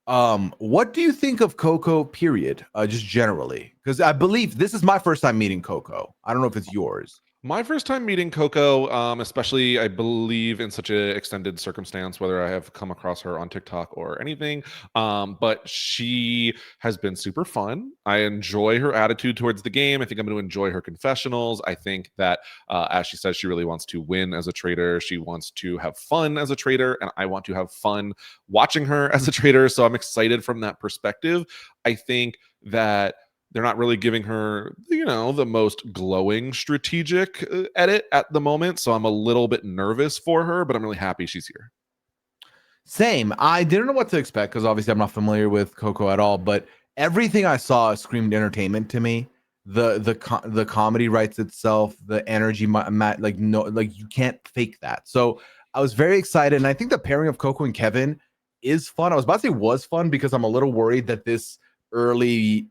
What do you think of Coco, period? Just generally, because I believe this is my first time meeting Coco. I don't know if it's yours. My first time meeting Coco, especially, I believe, in such an extended circumstance, whether I have come across her on TikTok or anything, but she has been super fun. I enjoy her attitude towards the game. I think I'm going to enjoy her confessionals. I think that, as she says, she really wants to win as a traitor. She wants to have fun as a traitor, and I want to have fun watching her as a traitor, so I'm excited from that perspective. I think that they're not really giving her, the most glowing strategic edit at the moment. So I'm a little bit nervous for her, but I'm really happy she's here. Same. I didn't know what to expect because obviously I'm not familiar with Coco at all, but everything I saw screamed entertainment to me. The comedy writes itself, the energy, like no, like you can't fake that. So I was very excited, and I think the pairing of Coco and Kevin is fun. I was about to say was fun because I'm a little worried that this early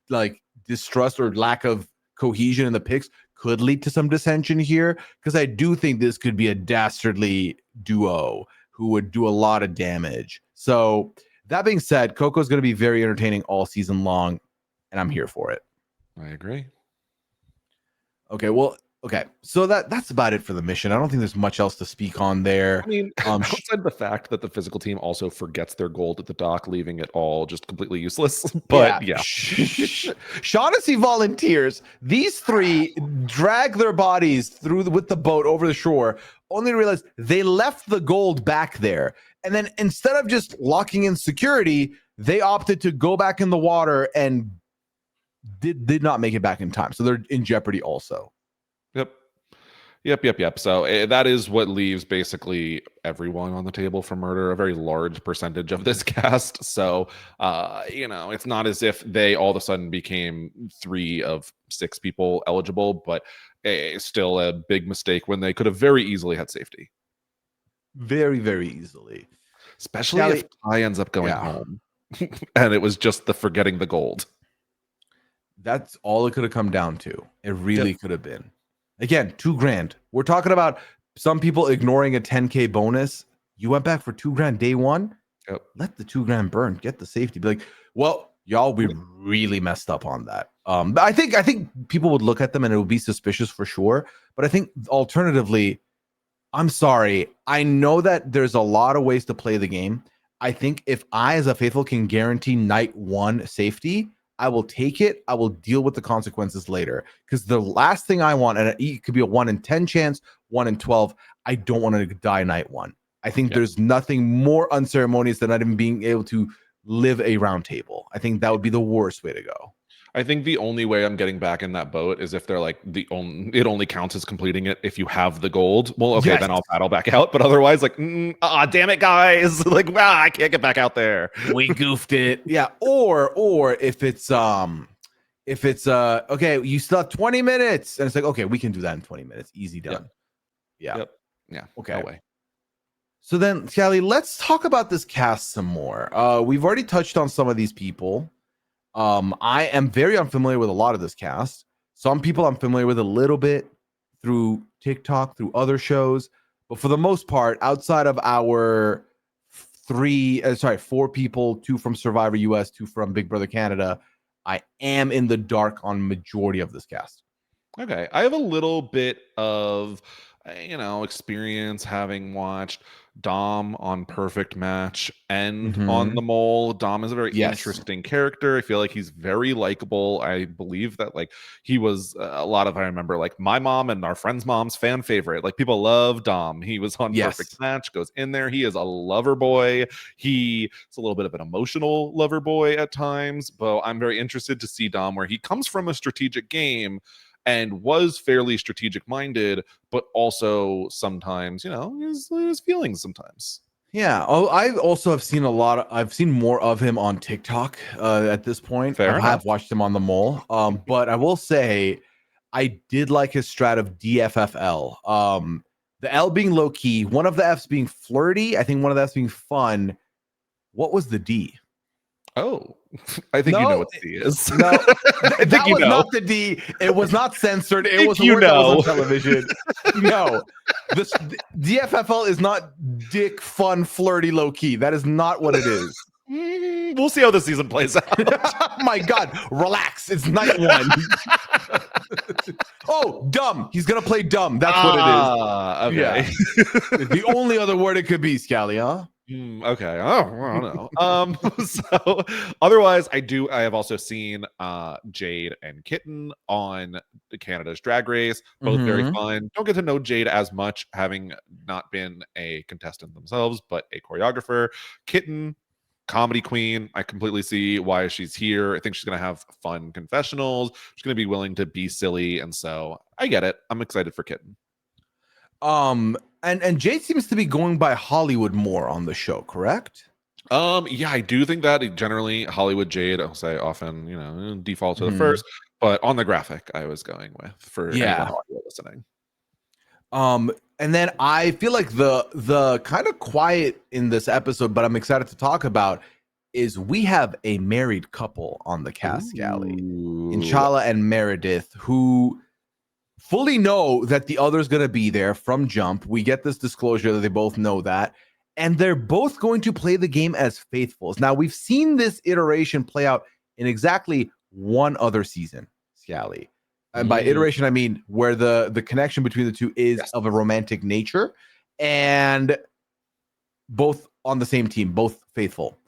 like distrust or lack of cohesion in the picks could lead to some dissension here, because I do think this could be a dastardly duo who would do a lot of damage. So that being said, Coco's going to be very entertaining all season long, and I'm here for it. I agree. Okay, well, okay, so that's about it for the mission. I don't think there's much else to speak on there. I mean, outside the fact that the physical team also forgets their gold at the dock, leaving it all just completely useless. But yeah. Shaughnessy volunteers. These three drag their bodies through with the boat over the shore, only to realize they left the gold back there. And then instead of just locking in security, they opted to go back in the water and did not make it back in time. So they're in jeopardy also. Yep. So that is what leaves basically everyone on the table for murder, a very large percentage of this cast. So, it's not as if they all of a sudden became 3 of 6 people eligible, but still a big mistake when they could have very easily had safety. Very, very easily. Especially if Ty ends up going home and it was just the forgetting the gold. That's all it could have come down to. It really could have been. Again, $2,000. We're talking about some people ignoring a 10K bonus. You went back for $2,000 day one. Yep. Let the $2,000 burn. Get the safety. Be like, well, y'all, we really messed up on that. But I think people would look at them and it would be suspicious for sure. But I think alternatively, I'm sorry. I know that there's a lot of ways to play the game. I think if I, as a faithful, can guarantee night 1 safety, I will take it. I will deal with the consequences later. Because the last thing I want, and it could be a 1 in 10 chance, 1 in 12, I don't want to die night 1. I think there's nothing more unceremonious than not even being able to live a round table. I think that would be the worst way to go. I think the only way I'm getting back in that boat is if they're like it only counts as completing it if you have the gold. Well, okay, then I'll paddle back out. But otherwise, like, damn it, guys! Like, I can't get back out there. We goofed it. Yeah. Or if it's okay, you still have 20 minutes, and it's like, okay, we can do that in 20 minutes. Easy done. Yeah. Okay. No way. So then, Scally, let's talk about this cast some more. We've already touched on some of these people. I am very unfamiliar with a lot of this cast. Some people I'm familiar with a little bit through TikTok, through other shows, but for the most part, outside of our 4 people, 2 from Survivor US, 2 from Big Brother Canada, I am in the dark on majority of this cast. Okay, I have a little bit of experience having watched Dom on Perfect Match and on The Mole. Dom is a very interesting character. I feel like he's very likable. I believe that he was a lot of, I remember my mom and our friend's mom's fan favorite. Like, people love Dom. He was on Perfect Match, goes in there. He is a lover boy. He's a little bit of an emotional lover boy at times, but I'm very interested to see Dom where he comes from a strategic game and was fairly strategic minded, but also sometimes, his feelings sometimes. Yeah. Oh, I also have seen I've seen more of him on TikTok at this point. I have watched him on The Mole. But I will say I did like his strat of DFFL. The L being low key, one of the F's being flirty. I think one of the F's being fun. What was the D? Oh, I think you know what the D is. No, that was not the D. It was not censored. It was a word that was on television. No, this DFFL is not dick, fun, flirty, low key. That is not what it is. We'll see how the season plays out. Oh my God, relax. It's night 1. Oh, dumb. He's gonna play dumb. That's what it is. Okay. Yeah. The only other word it could be, Scally, huh? Okay. Oh, I don't know. So otherwise, I have also seen Jade and Kitten on Canada's Drag Race. Both very fun. Don't get to know Jade as much, having not been a contestant themselves, but a choreographer. Kitten, comedy queen. I completely see why she's here. I think she's going to have fun confessionals. She's going to be willing to be silly. And so I get it. I'm excited for Kitten. And Jade seems to be going by Hollywood more on the show, correct? Yeah, I do think that generally Hollywood Jade, I'll say often, default to the first, but on the graphic I was going with for anyone audio listening. And then I feel like the kind of quiet in this episode, but I'm excited to talk about, is we have a married couple on the cast, Scally. Inshallah and Meredith, who fully know that the other's going to be there from jump. We get this disclosure that they both know that. And they're both going to play the game as faithfuls. Now, we've seen this iteration play out in exactly one other season, Scally. And by iteration, I mean where the connection between the two is of a romantic nature, and both on the same team, both faithful.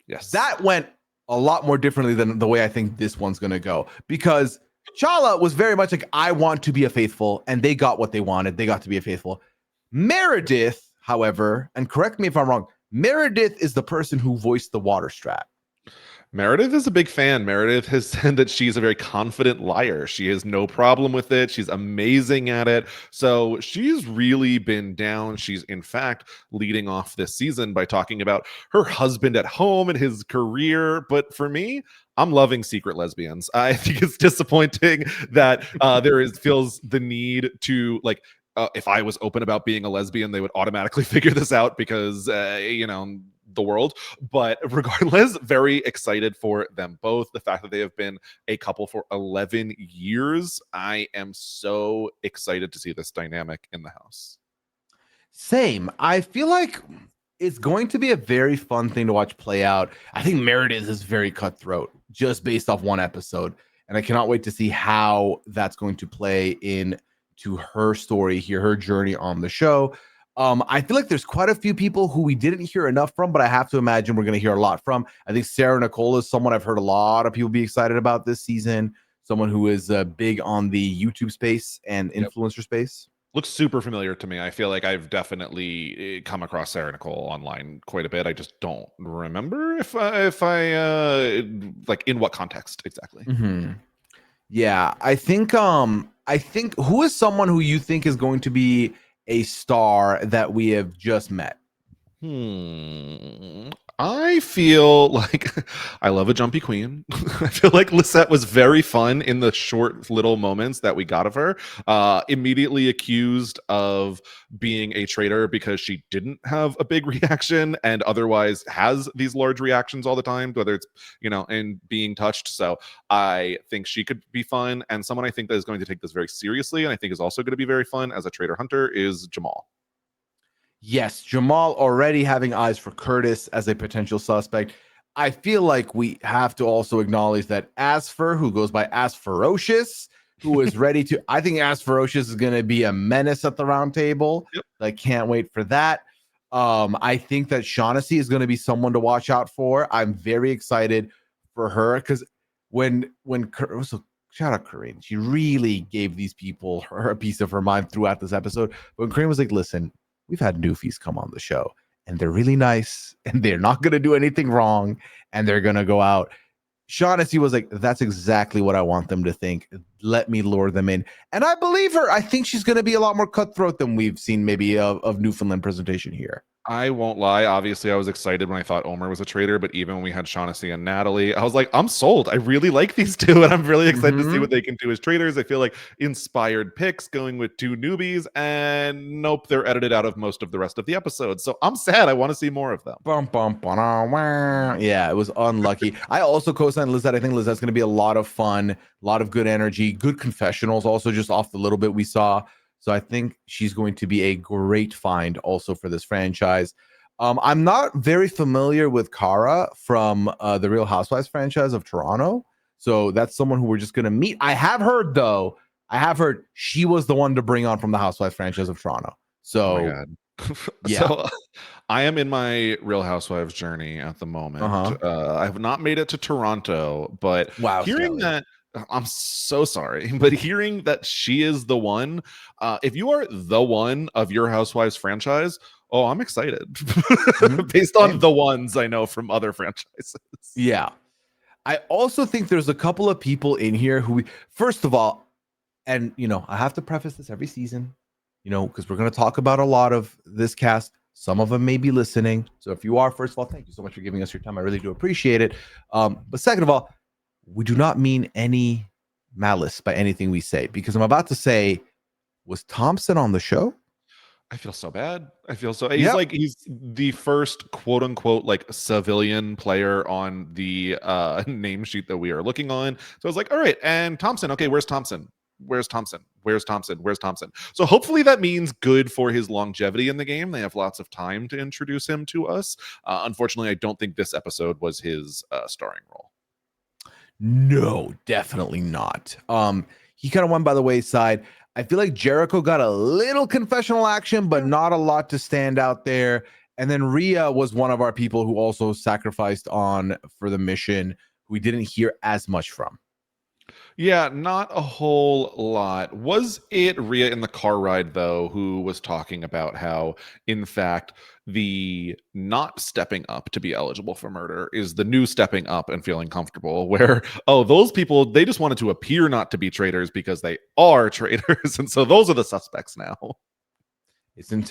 Yes. That went a lot more differently than the way I think this one's going to go, because Chala was very much like, I want to be a faithful, and they got what they wanted. They got to be a faithful. Meredith, however, and correct me if I'm wrong, Meredith is the person who voiced the water strat. Meredith is a big fan. Meredith has said that she's a very confident liar. She has no problem with it. She's amazing at it. So she's really been down. She's, in fact, leading off this season by talking about her husband at home and his career. But for me, I'm loving secret lesbians. I think it's disappointing that feels the need to, like, if I was open about being a lesbian, they would automatically figure this out because, the world. But regardless, very excited for them both. The fact that they have been a couple for 11 years, I am so excited to see this dynamic in the house. Same. I feel like it's going to be a very fun thing to watch play out. I think Meredith is very cutthroat just based off one episode, and I cannot wait to see how that's going to play in to her story here, her journey on the show. I feel like there's quite a few people who we didn't hear enough from, but I have to imagine we're going to hear a lot from. I think Sarah Nicole is someone I've heard a lot of people be excited about this season, someone who is big on the YouTube space and influencer space. Looks super familiar to me. I feel like I've definitely come across Sarah Nicole online quite a bit. I just don't remember if I like in what context exactly. Yeah, I think who is someone who you think is going to be a star that we have just met? I feel like I love a jumpy queen. I feel like Lisette was very fun in the short little moments that we got of her. Immediately accused of being a traitor because she didn't have a big reaction and otherwise has these large reactions all the time, whether it's, in being touched. So I think she could be fun. And someone I think that is going to take this very seriously and I think is also going to be very fun as a traitor hunter is Jamal. Yes, Jamal already having eyes for Curtis as a potential suspect. I feel like we have to also acknowledge that Asfer, who goes by Asferocious, who is ready to, I think Asferocious is going to be a menace at the round table. I can't wait for that. I think that Shaughnessy is going to be someone to watch out for. I'm very excited for her because when shout out Corinne, she really gave these people her a piece of her mind throughout this episode. When Corinne was like, listen, we've had newfies come on the show and they're really nice and they're not going to do anything wrong and they're going to go out. Shaughnessy was like, that's exactly what I want them to think. Let me lure them in. And I believe her. I think she's going to be a lot more cutthroat than we've seen maybe of Newfoundland presentation here. I won't lie. Obviously, I was excited when I thought Omer was a traitor, but even when we had Shaughnessy and Natalie, I was like, I'm sold. I really like these two, and I'm really excited to see what they can do as traitors. I feel like inspired picks going with two newbies, and nope, they're edited out of most of the rest of the episode. So I'm sad. I want to see more of them. Yeah, it was unlucky. I also co-signed Lizette. I think Lizette's going to be a lot of fun, a lot of good energy, good confessionals, also just off the little bit we saw. So I think she's going to be a great find also for this franchise. I'm not very familiar with Kara from the Real Housewives franchise of Toronto. So that's someone who we're just going to meet. I have heard she was the one to bring on from the Housewives franchise of Toronto. So, oh my God. So I am in my Real Housewives journey at the moment. I have not made it to Toronto, but hearing that, I'm so sorry, but hearing that she is the one, if you are the one of your Housewives franchise, Oh, I'm excited Mhm. based on Same. the ones I know from other franchises. Yeah. I also think there's a couple of people in here who, first of all, and I have to preface this every season, because we're going to talk about a lot of this cast. Some of them may be listening. So if you are, first of all, thank you so much for giving us your time. I really do appreciate it. But second of all, we do not mean any malice by anything we say, because I'm about to say, was Thompson on the show? I feel so bad. I feel so. Yep. He's the first quote unquote like civilian player on the name sheet that we are looking on. So I was like, all right, and Thompson. Okay, where's Thompson? Where's Thompson? Where's Thompson? Where's Thompson? So hopefully that means good for his longevity in the game. They have lots of time to introduce him to us. Unfortunately, I don't think this episode was his starring role. No, definitely not. He kind of went by the wayside. I feel like Jericho got a little confessional action, but not a lot to stand out there. And then Rhea was one of our people who also sacrificed on for the mission, who we didn't hear as much from. Yeah, not a whole lot. Was it Rhea in the car ride, though, who was talking about how, in fact, the not stepping up to be eligible for murder is the new stepping up and feeling comfortable? Where, oh, those people, they just wanted to appear not to be traitors because they are traitors. And so those are the suspects now.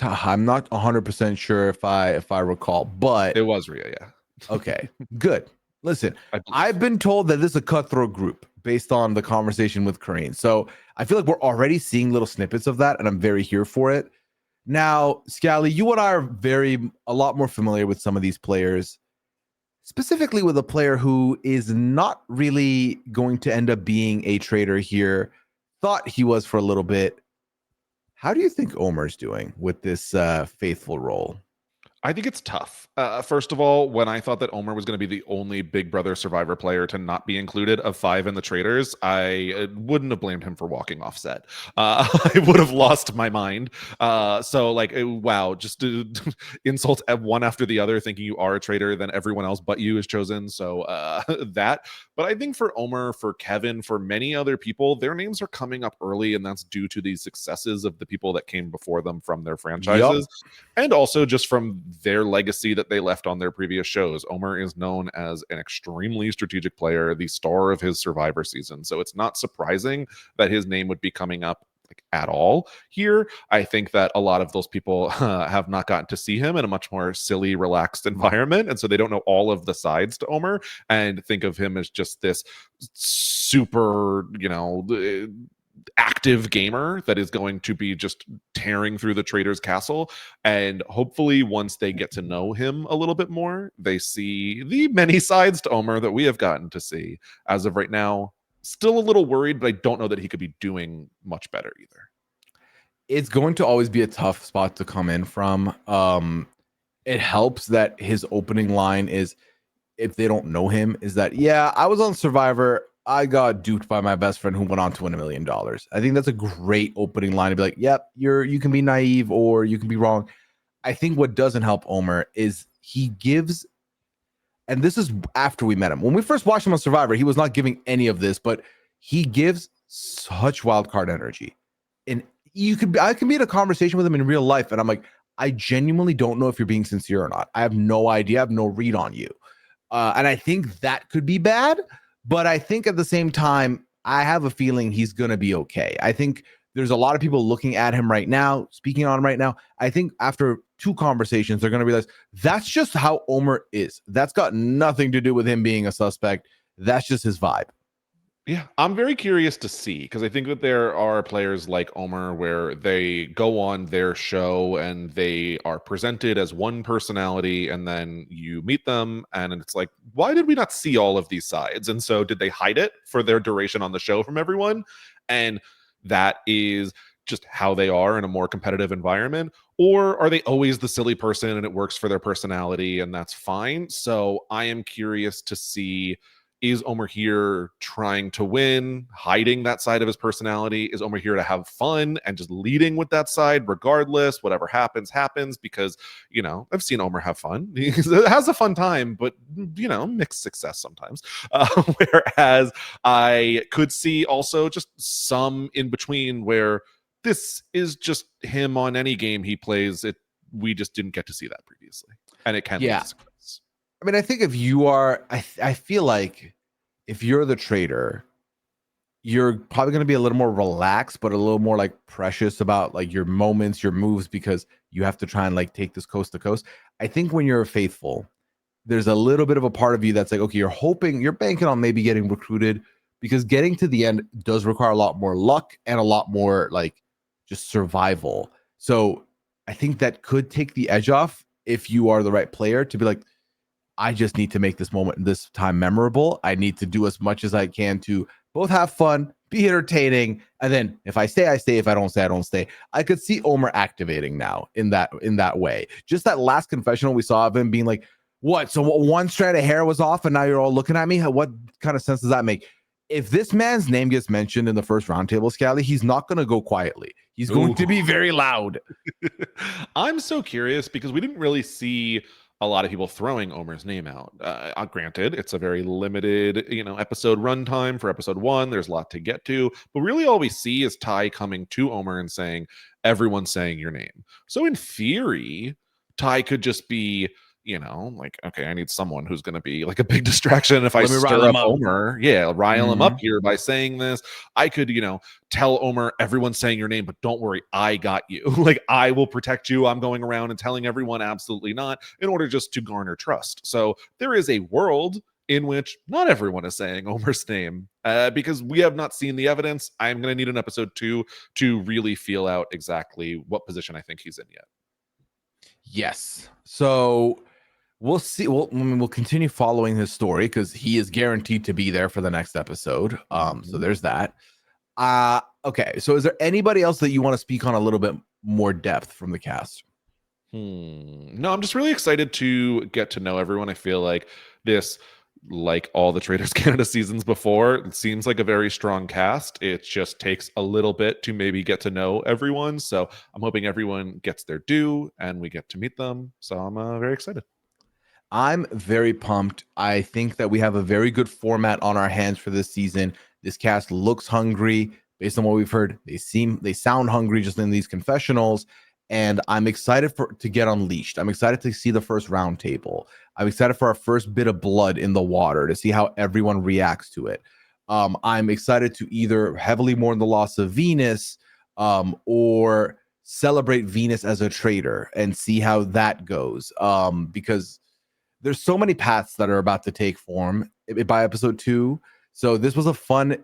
I'm not 100% sure if I recall, but It was Rhea, yeah. okay, good. Listen, I believe. I've been told that this is a cutthroat group based on the conversation with Corinne. So I feel like we're already seeing little snippets of that, and I'm very here for it. Now, Scally, you and I are a lot more familiar with some of these players, specifically with a player who is not really going to end up being a traitor here. Thought he was for a little bit. How do you think Omer's doing with this faithful role? I think it's tough. First of all, when I thought that Omer was going to be the only Big Brother Survivor player to not be included of 5 in the Traitors, I wouldn't have blamed him for walking off set. I would have lost my mind. Wow, just insult one after the other, thinking you are a traitor, then everyone else but you is chosen. So that. But I think for Omer, for Kevin, for many other people, their names are coming up early, and that's due to the successes of the people that came before them from their franchises. Yup. And also just from their legacy that they left on their previous shows. Omer is known as an extremely strategic player, the star of his Survivor season. So it's not surprising that his name would be coming up like at all here. I think that a lot of those people have not gotten to see him in a much more silly, relaxed environment. And so they don't know all of the sides to Omer and think of him as just this super, active gamer that is going to be just tearing through the Traitors castle. And hopefully once they get to know him a little bit more, they see the many sides to Omer that we have gotten to see. As of right now, still a little worried, but I don't know that he could be doing much better either. It's going to always be a tough spot to come in from. It helps that his opening line is, if they don't know him, is that, yeah, I was on Survivor. I got duped by my best friend who went on to win $1 million. I think that's a great opening line to be like, yep, you can be naive or you can be wrong. I think what doesn't help Omer is he gives, and this is after we met him. When we first watched him on Survivor, he was not giving any of this, but he gives such wild card energy. And I can be in a conversation with him in real life, and I'm like, I genuinely don't know if you're being sincere or not. I have no idea. I have no read on you. And I think that could be bad, but I think at the same time, I have a feeling he's going to be okay. I think there's a lot of people looking at him right now, speaking on him right now. I think after 2 conversations, they're going to realize that's just how Omer is. That's got nothing to do with him being a suspect. That's just his vibe. Yeah, I'm very curious to see, because I think that there are players like Omer where they go on their show and they are presented as one personality, and then you meet them and it's like, why did we not see all of these sides? And so did they hide it for their duration on the show from everyone? And that is just how they are in a more competitive environment. Or are they always the silly person and it works for their personality and that's fine? So I am curious to see, is Omer here trying to win, hiding that side of his personality? Is Omer here to have fun and just leading with that side regardless? Whatever happens, happens, because, I've seen Omer have fun. He has a fun time, but, mixed success sometimes. Whereas I could see also just some in between where this is just him on any game he plays. It we just didn't get to see that previously, and it can Yeah. lead to success. I mean, I think if you are, I feel like if you're the traitor, you're probably going to be a little more relaxed, but a little more like precious about like your moments, your moves, because you have to try and like take this coast to coast. I think when you're faithful, there's a little bit of a part of you that's like, okay, you're banking on maybe getting recruited, because getting to the end does require a lot more luck and a lot more like just survival. So I think that could take the edge off if you are the right player to be like, I just need to make this moment, this time memorable. I need to do as much as I can to both have fun, be entertaining, and then if I stay, I stay. If I don't stay, I don't stay. I could see Omer activating now in that way. Just that last confessional we saw of him being like, "What? So one strand of hair was off, and now you're all looking at me? What kind of sense does that make?" If this man's name gets mentioned in the first roundtable, Scally, he's not going to go quietly. He's going to be very loud. I'm so curious because we didn't really see a lot of people throwing Omer's name out. Granted, it's a very limited, episode runtime for episode 1. There's a lot to get to, but really all we see is Ty coming to Omer and saying, "Everyone's saying your name." So in theory, Ty could just be, like, okay, I need someone who's going to be like a big distraction. If I stir up Omer, rile him up here by saying this, I could, tell Omer, "Everyone's saying your name, but don't worry, I got you." Like, I will protect you. I'm going around and telling everyone absolutely not, in order just to garner trust. So there is a world in which not everyone is saying Omer's name, because we have not seen the evidence. I'm going to need an episode 2 to really feel out exactly what position I think he's in yet. Yes. So we'll see. We'll continue following his story because he is guaranteed to be there for the next episode. So there's that. Okay. So is there anybody else that you want to speak on a little bit more depth from the cast? No, I'm just really excited to get to know everyone. I feel like this, like all the Traitors Canada seasons before, it seems like a very strong cast. It just takes a little bit to maybe get to know everyone. So I'm hoping everyone gets their due and we get to meet them. So I'm very excited. I'm very pumped. I think that we have a very good format on our hands for this season. This cast looks hungry based on what we've heard. They sound hungry just in these confessionals, and I'm excited to get unleashed. I'm excited to see the first round table. I'm excited for our first bit of blood in the water to see how everyone reacts to it. I'm excited to either heavily mourn the loss of Venus, or celebrate Venus as a traitor and see how that goes. Because there's so many paths that are about to take form by episode 2. So this was a fun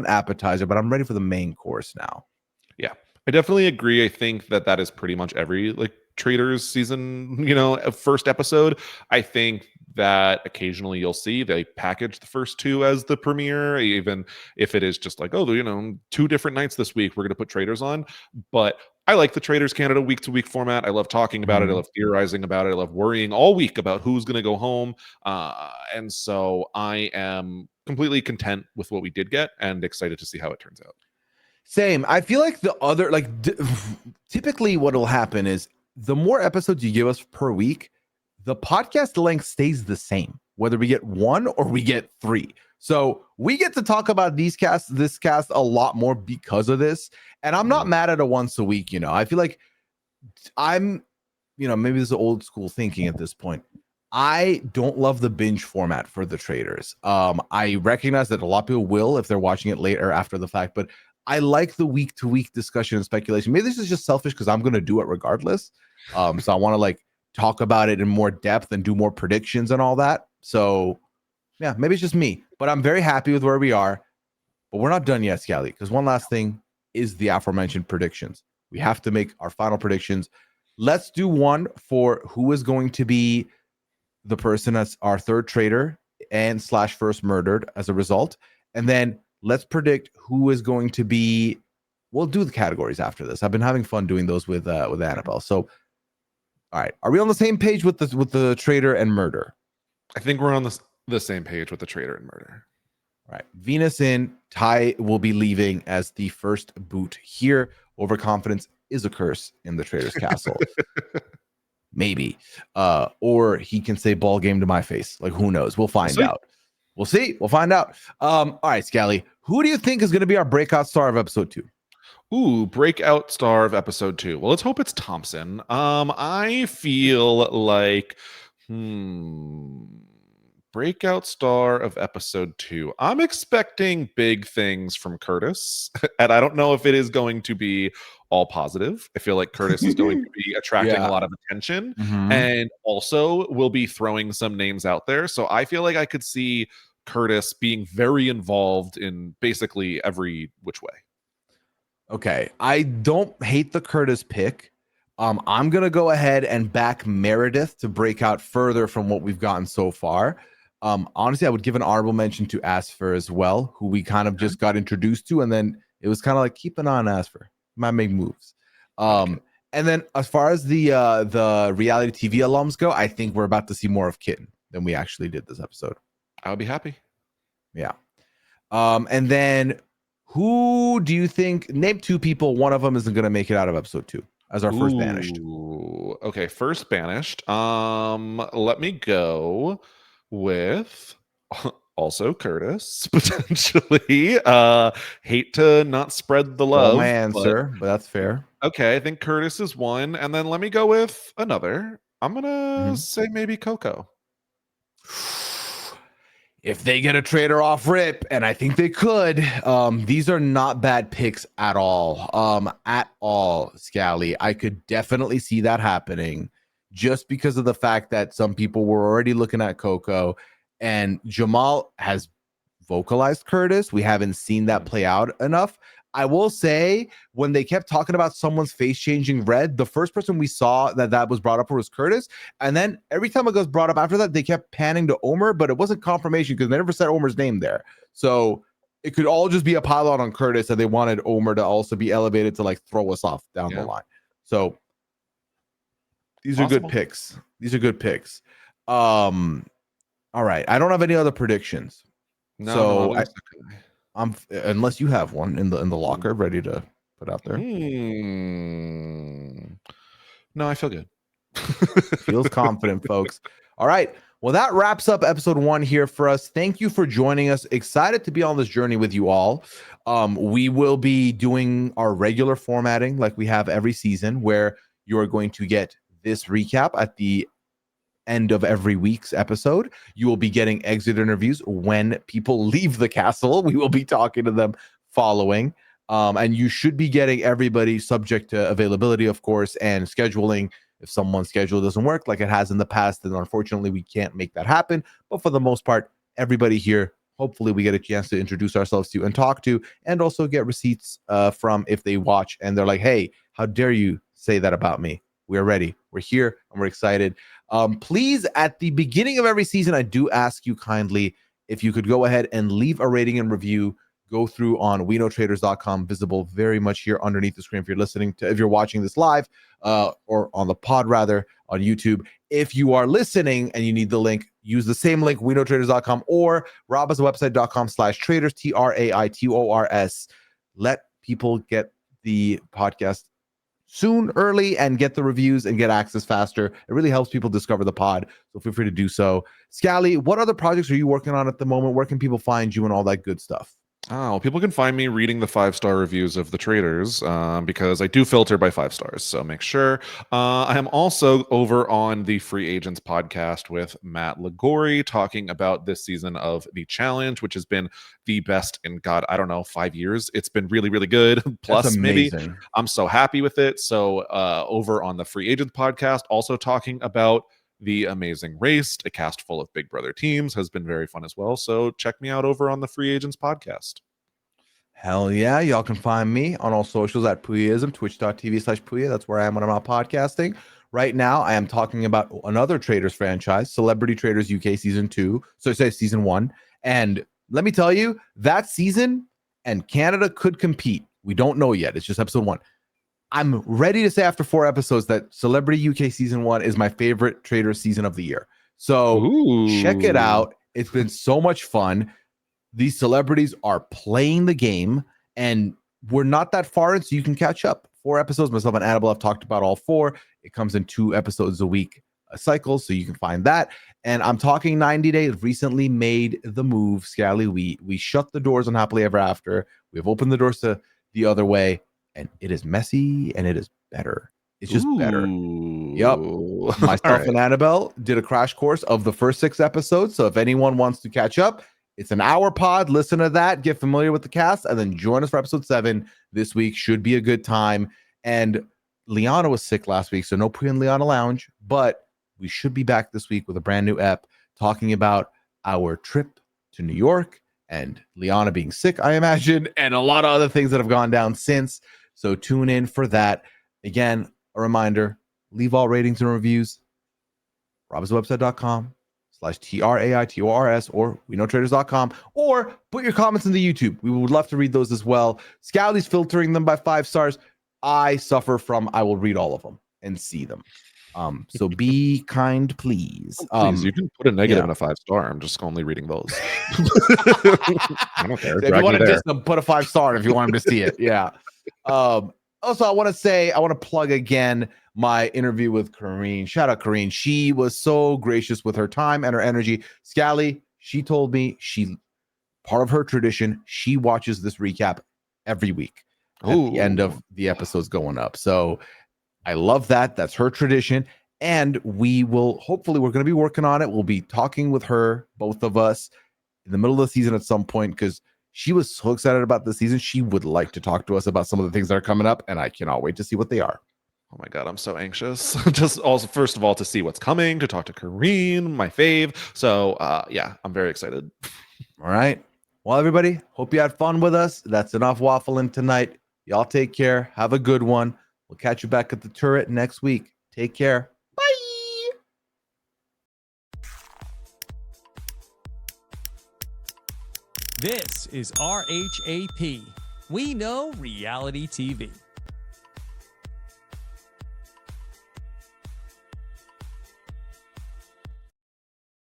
appetizer, but I'm ready for the main course now. Yeah, I definitely agree. I think that is pretty much every Traitors season, first episode. I think that occasionally you'll see they package the first 2 as the premiere, even if it is just like, 2 different nights this week, we're going to put Traitors on. But I like the Traitors Canada week-to-week format. I love talking about it. I love theorizing about it. I love worrying all week about who's going to go home. And so I am completely content with what we did get and excited to see how it turns out. Same. I feel like the other, typically what will happen is the more episodes you give us per week, the podcast length stays the same, whether we get 1 or we get 3. So we get to talk about this cast a lot more because of this. And I'm not mad at a once a week, I feel like maybe this is old school thinking at this point. I don't love the binge format for the Traitors. I recognize that a lot of people will if they're watching it later after the fact, but I like the week to week discussion and speculation. Maybe this is just selfish because I'm going to do it regardless. So I want to talk about it in more depth and do more predictions and all that. So yeah, maybe it's just me, but I'm very happy with where we are. But we're not done yet, Scally, because one last thing is the aforementioned predictions. We have to make our final predictions. Let's do one for who is going to be the person that's our third traitor and / first murdered as a result. And then let's predict who is going to be. We'll do the categories after this. I've been having fun doing those with Annabelle. So, all right, are we on the same page with the traitor and murder? I think we're on the same page with the traitor and murder. All right, Venus in, Ty will be leaving as the first boot here. Overconfidence is a curse in the Traitor's Castle. Maybe. Or he can say ball game to my face. Who knows? We'll find out. We'll see. We'll find out. All right, Scally, who do you think is going to be our breakout star of episode 2? Ooh, breakout star of episode 2. Well, let's hope it's Thompson. I feel like, breakout star of episode 2. I'm expecting big things from Curtis, and I don't know if it is going to be all positive. I feel like Curtis is going to be attracting a Yeah. lot of attention, Mhm. and also will be throwing some names out there. So I feel like I could see Curtis being very involved in basically every which way. Okay, I don't hate the Curtis pick. I'm gonna go ahead and back Meredith to break out further from what we've gotten so far. Honestly, I would give an honorable mention to Asfer as well, who we kind of just got introduced to, and then it was kind of like keep an eye on Asfer, might make moves. Like And then as far as the reality TV alums go, I think we're about to see more of Kitten than we actually did this episode. I would be happy. Yeah. And then who do you think? Name 2 people. One of them isn't going to make it out of episode 2 as our first banished. Okay, first banished. Let me go with also Curtis potentially. Hate to not spread the Stole my love, answer, but that's fair. okay, I think Curtis is one, and then let me go with another. I'm gonna say maybe Coco. If they get a traitor off rip, and I think they could, these are not bad picks at all. Scally. I could definitely see that happening just because of the fact that some people were already looking at Coco, and Jamal has vocalized Curtis. We haven't seen that play out enough. I will say, when they kept talking about someone's face changing red, the first person we saw that was brought up was Curtis. And then every time it was brought up after that, they kept panning to Omer, but it wasn't confirmation because they never said Omer's name there. So it could all just be a pile on Curtis, and they wanted Omer to also be elevated to like throw us off down the line. So these are good picks. These are good picks. All right. I don't have any other predictions. No, I'm unless you have one in the locker ready to put out there. No, I feel good. Feels confident, folks. All right. Well, that wraps up episode 1 here for us. Thank you for joining us. Excited to be on this journey with you all. We will be doing our regular formatting like we have every season, where you are going to get this recap at the end of every week's episode. You will be getting exit interviews when people leave the castle. We will be talking to them following. And you should be getting everybody, subject to availability, of course, and scheduling. If someone's schedule doesn't work like it has in the past, then unfortunately we can't make that happen. But for the most part, everybody here, hopefully we get a chance to introduce ourselves to and talk to, and also get receipts from if they watch and they're like, hey, how dare you say that about me? We are ready. We're here and we're excited. Please, at the beginning of every season, I do ask you kindly if you could go ahead and leave a rating and review. Go through on weknowtraitors.com, visible very much here underneath the screen if you're listening to, if you're watching this live, or on the pod rather on YouTube. If you are listening and you need the link, use the same link, weknowtraitors.com or robaswebsite.com/traitors, TRAITORS. Let people get the podcast soon, early, and get the reviews and get access faster. It really helps people discover the pod, so feel free to do so. Scally, what other projects are you working on at the moment? Where can people find you and all that good stuff? Oh, people can find me reading the 5-star reviews of the Traitors, because I do filter by 5 stars. So make sure. I am also over on the Free Agents podcast with Matt Ligori, talking about this season of the challenge, which has been the best in, God, I don't know, 5 years. It's been really, really good. Plus, maybe I'm so happy with it. So over on the Free Agents podcast, also talking about The Amazing Race, a cast full of Big Brother teams, has been very fun as well. So check me out over on the Free Agents podcast. Hell yeah. Y'all can find me on all socials at Pooyaism, twitch.tv/Pooya. That's where I am when I'm not podcasting. Right now, I am talking about another Traitors franchise, Celebrity Traitors UK Season 2. So say Season 1. And let me tell you, that season and Canada could compete. We don't know yet. It's just episode 1. I'm ready to say after 4 episodes that Celebrity UK Season 1 is my favorite Traitors season of the year. So check it out. It's been so much fun. These celebrities are playing the game, and we're not that far in, so you can catch up. 4 episodes. Myself and Annabelle have talked about all 4. It comes in 2 episodes a week a cycle, so you can find that. And I'm talking 90 Days. Recently made the move, Scally. We shut the doors on Happily Ever After. We have opened the doors to The Other Way. and it is messy and it is better. It's just better. Ooh. Yep. Myself and Annabelle did a crash course of the first 6 episodes. So if anyone wants to catch up, it's an hour pod. Listen to that, get familiar with the cast, and then join us for episode 7 this week. Should be a good time. And Liana was sick last week, so no Pooya and Liana Lounge, but we should be back this week with a brand new ep talking about our trip to New York and Liana being sick, I imagine, and a lot of other things that have gone down since. So tune in for that. Again, a reminder, leave all ratings and reviews. robbinswebsite.com/TRAITORS or WeKnowTraitors.com, or put your comments in the YouTube. We would love to read those as well. Scally's filtering them by 5 stars. I suffer from, I will read all of them and see them. So be kind, please. Please, you can put a negative and a 5-star. I'm just only reading those. I don't care. If you want to just put a 5-star if you want him to see it. Yeah. Also, I want to plug again my interview with Kareen. Shout out Kareen. She was so gracious with her time and her energy. Scally, she told me part of her tradition, she watches this recap every week at the end of the episodes going up. So I love that. That's her tradition. And we're going to be working on it. We'll be talking with her, both of us, in the middle of the season at some point, because she was so excited about the season. She would like to talk to us about some of the things that are coming up, and I cannot wait to see what they are. Oh my God, I'm so anxious. Just also, first of all, to see what's coming, to talk to Kareen, my fave. So yeah, I'm very excited. All right. Well, everybody, hope you had fun with us. That's enough waffling tonight. Y'all take care. Have a good one. We'll catch you back at the turret next week. Take care. Bye. This is RHAP. We know reality TV.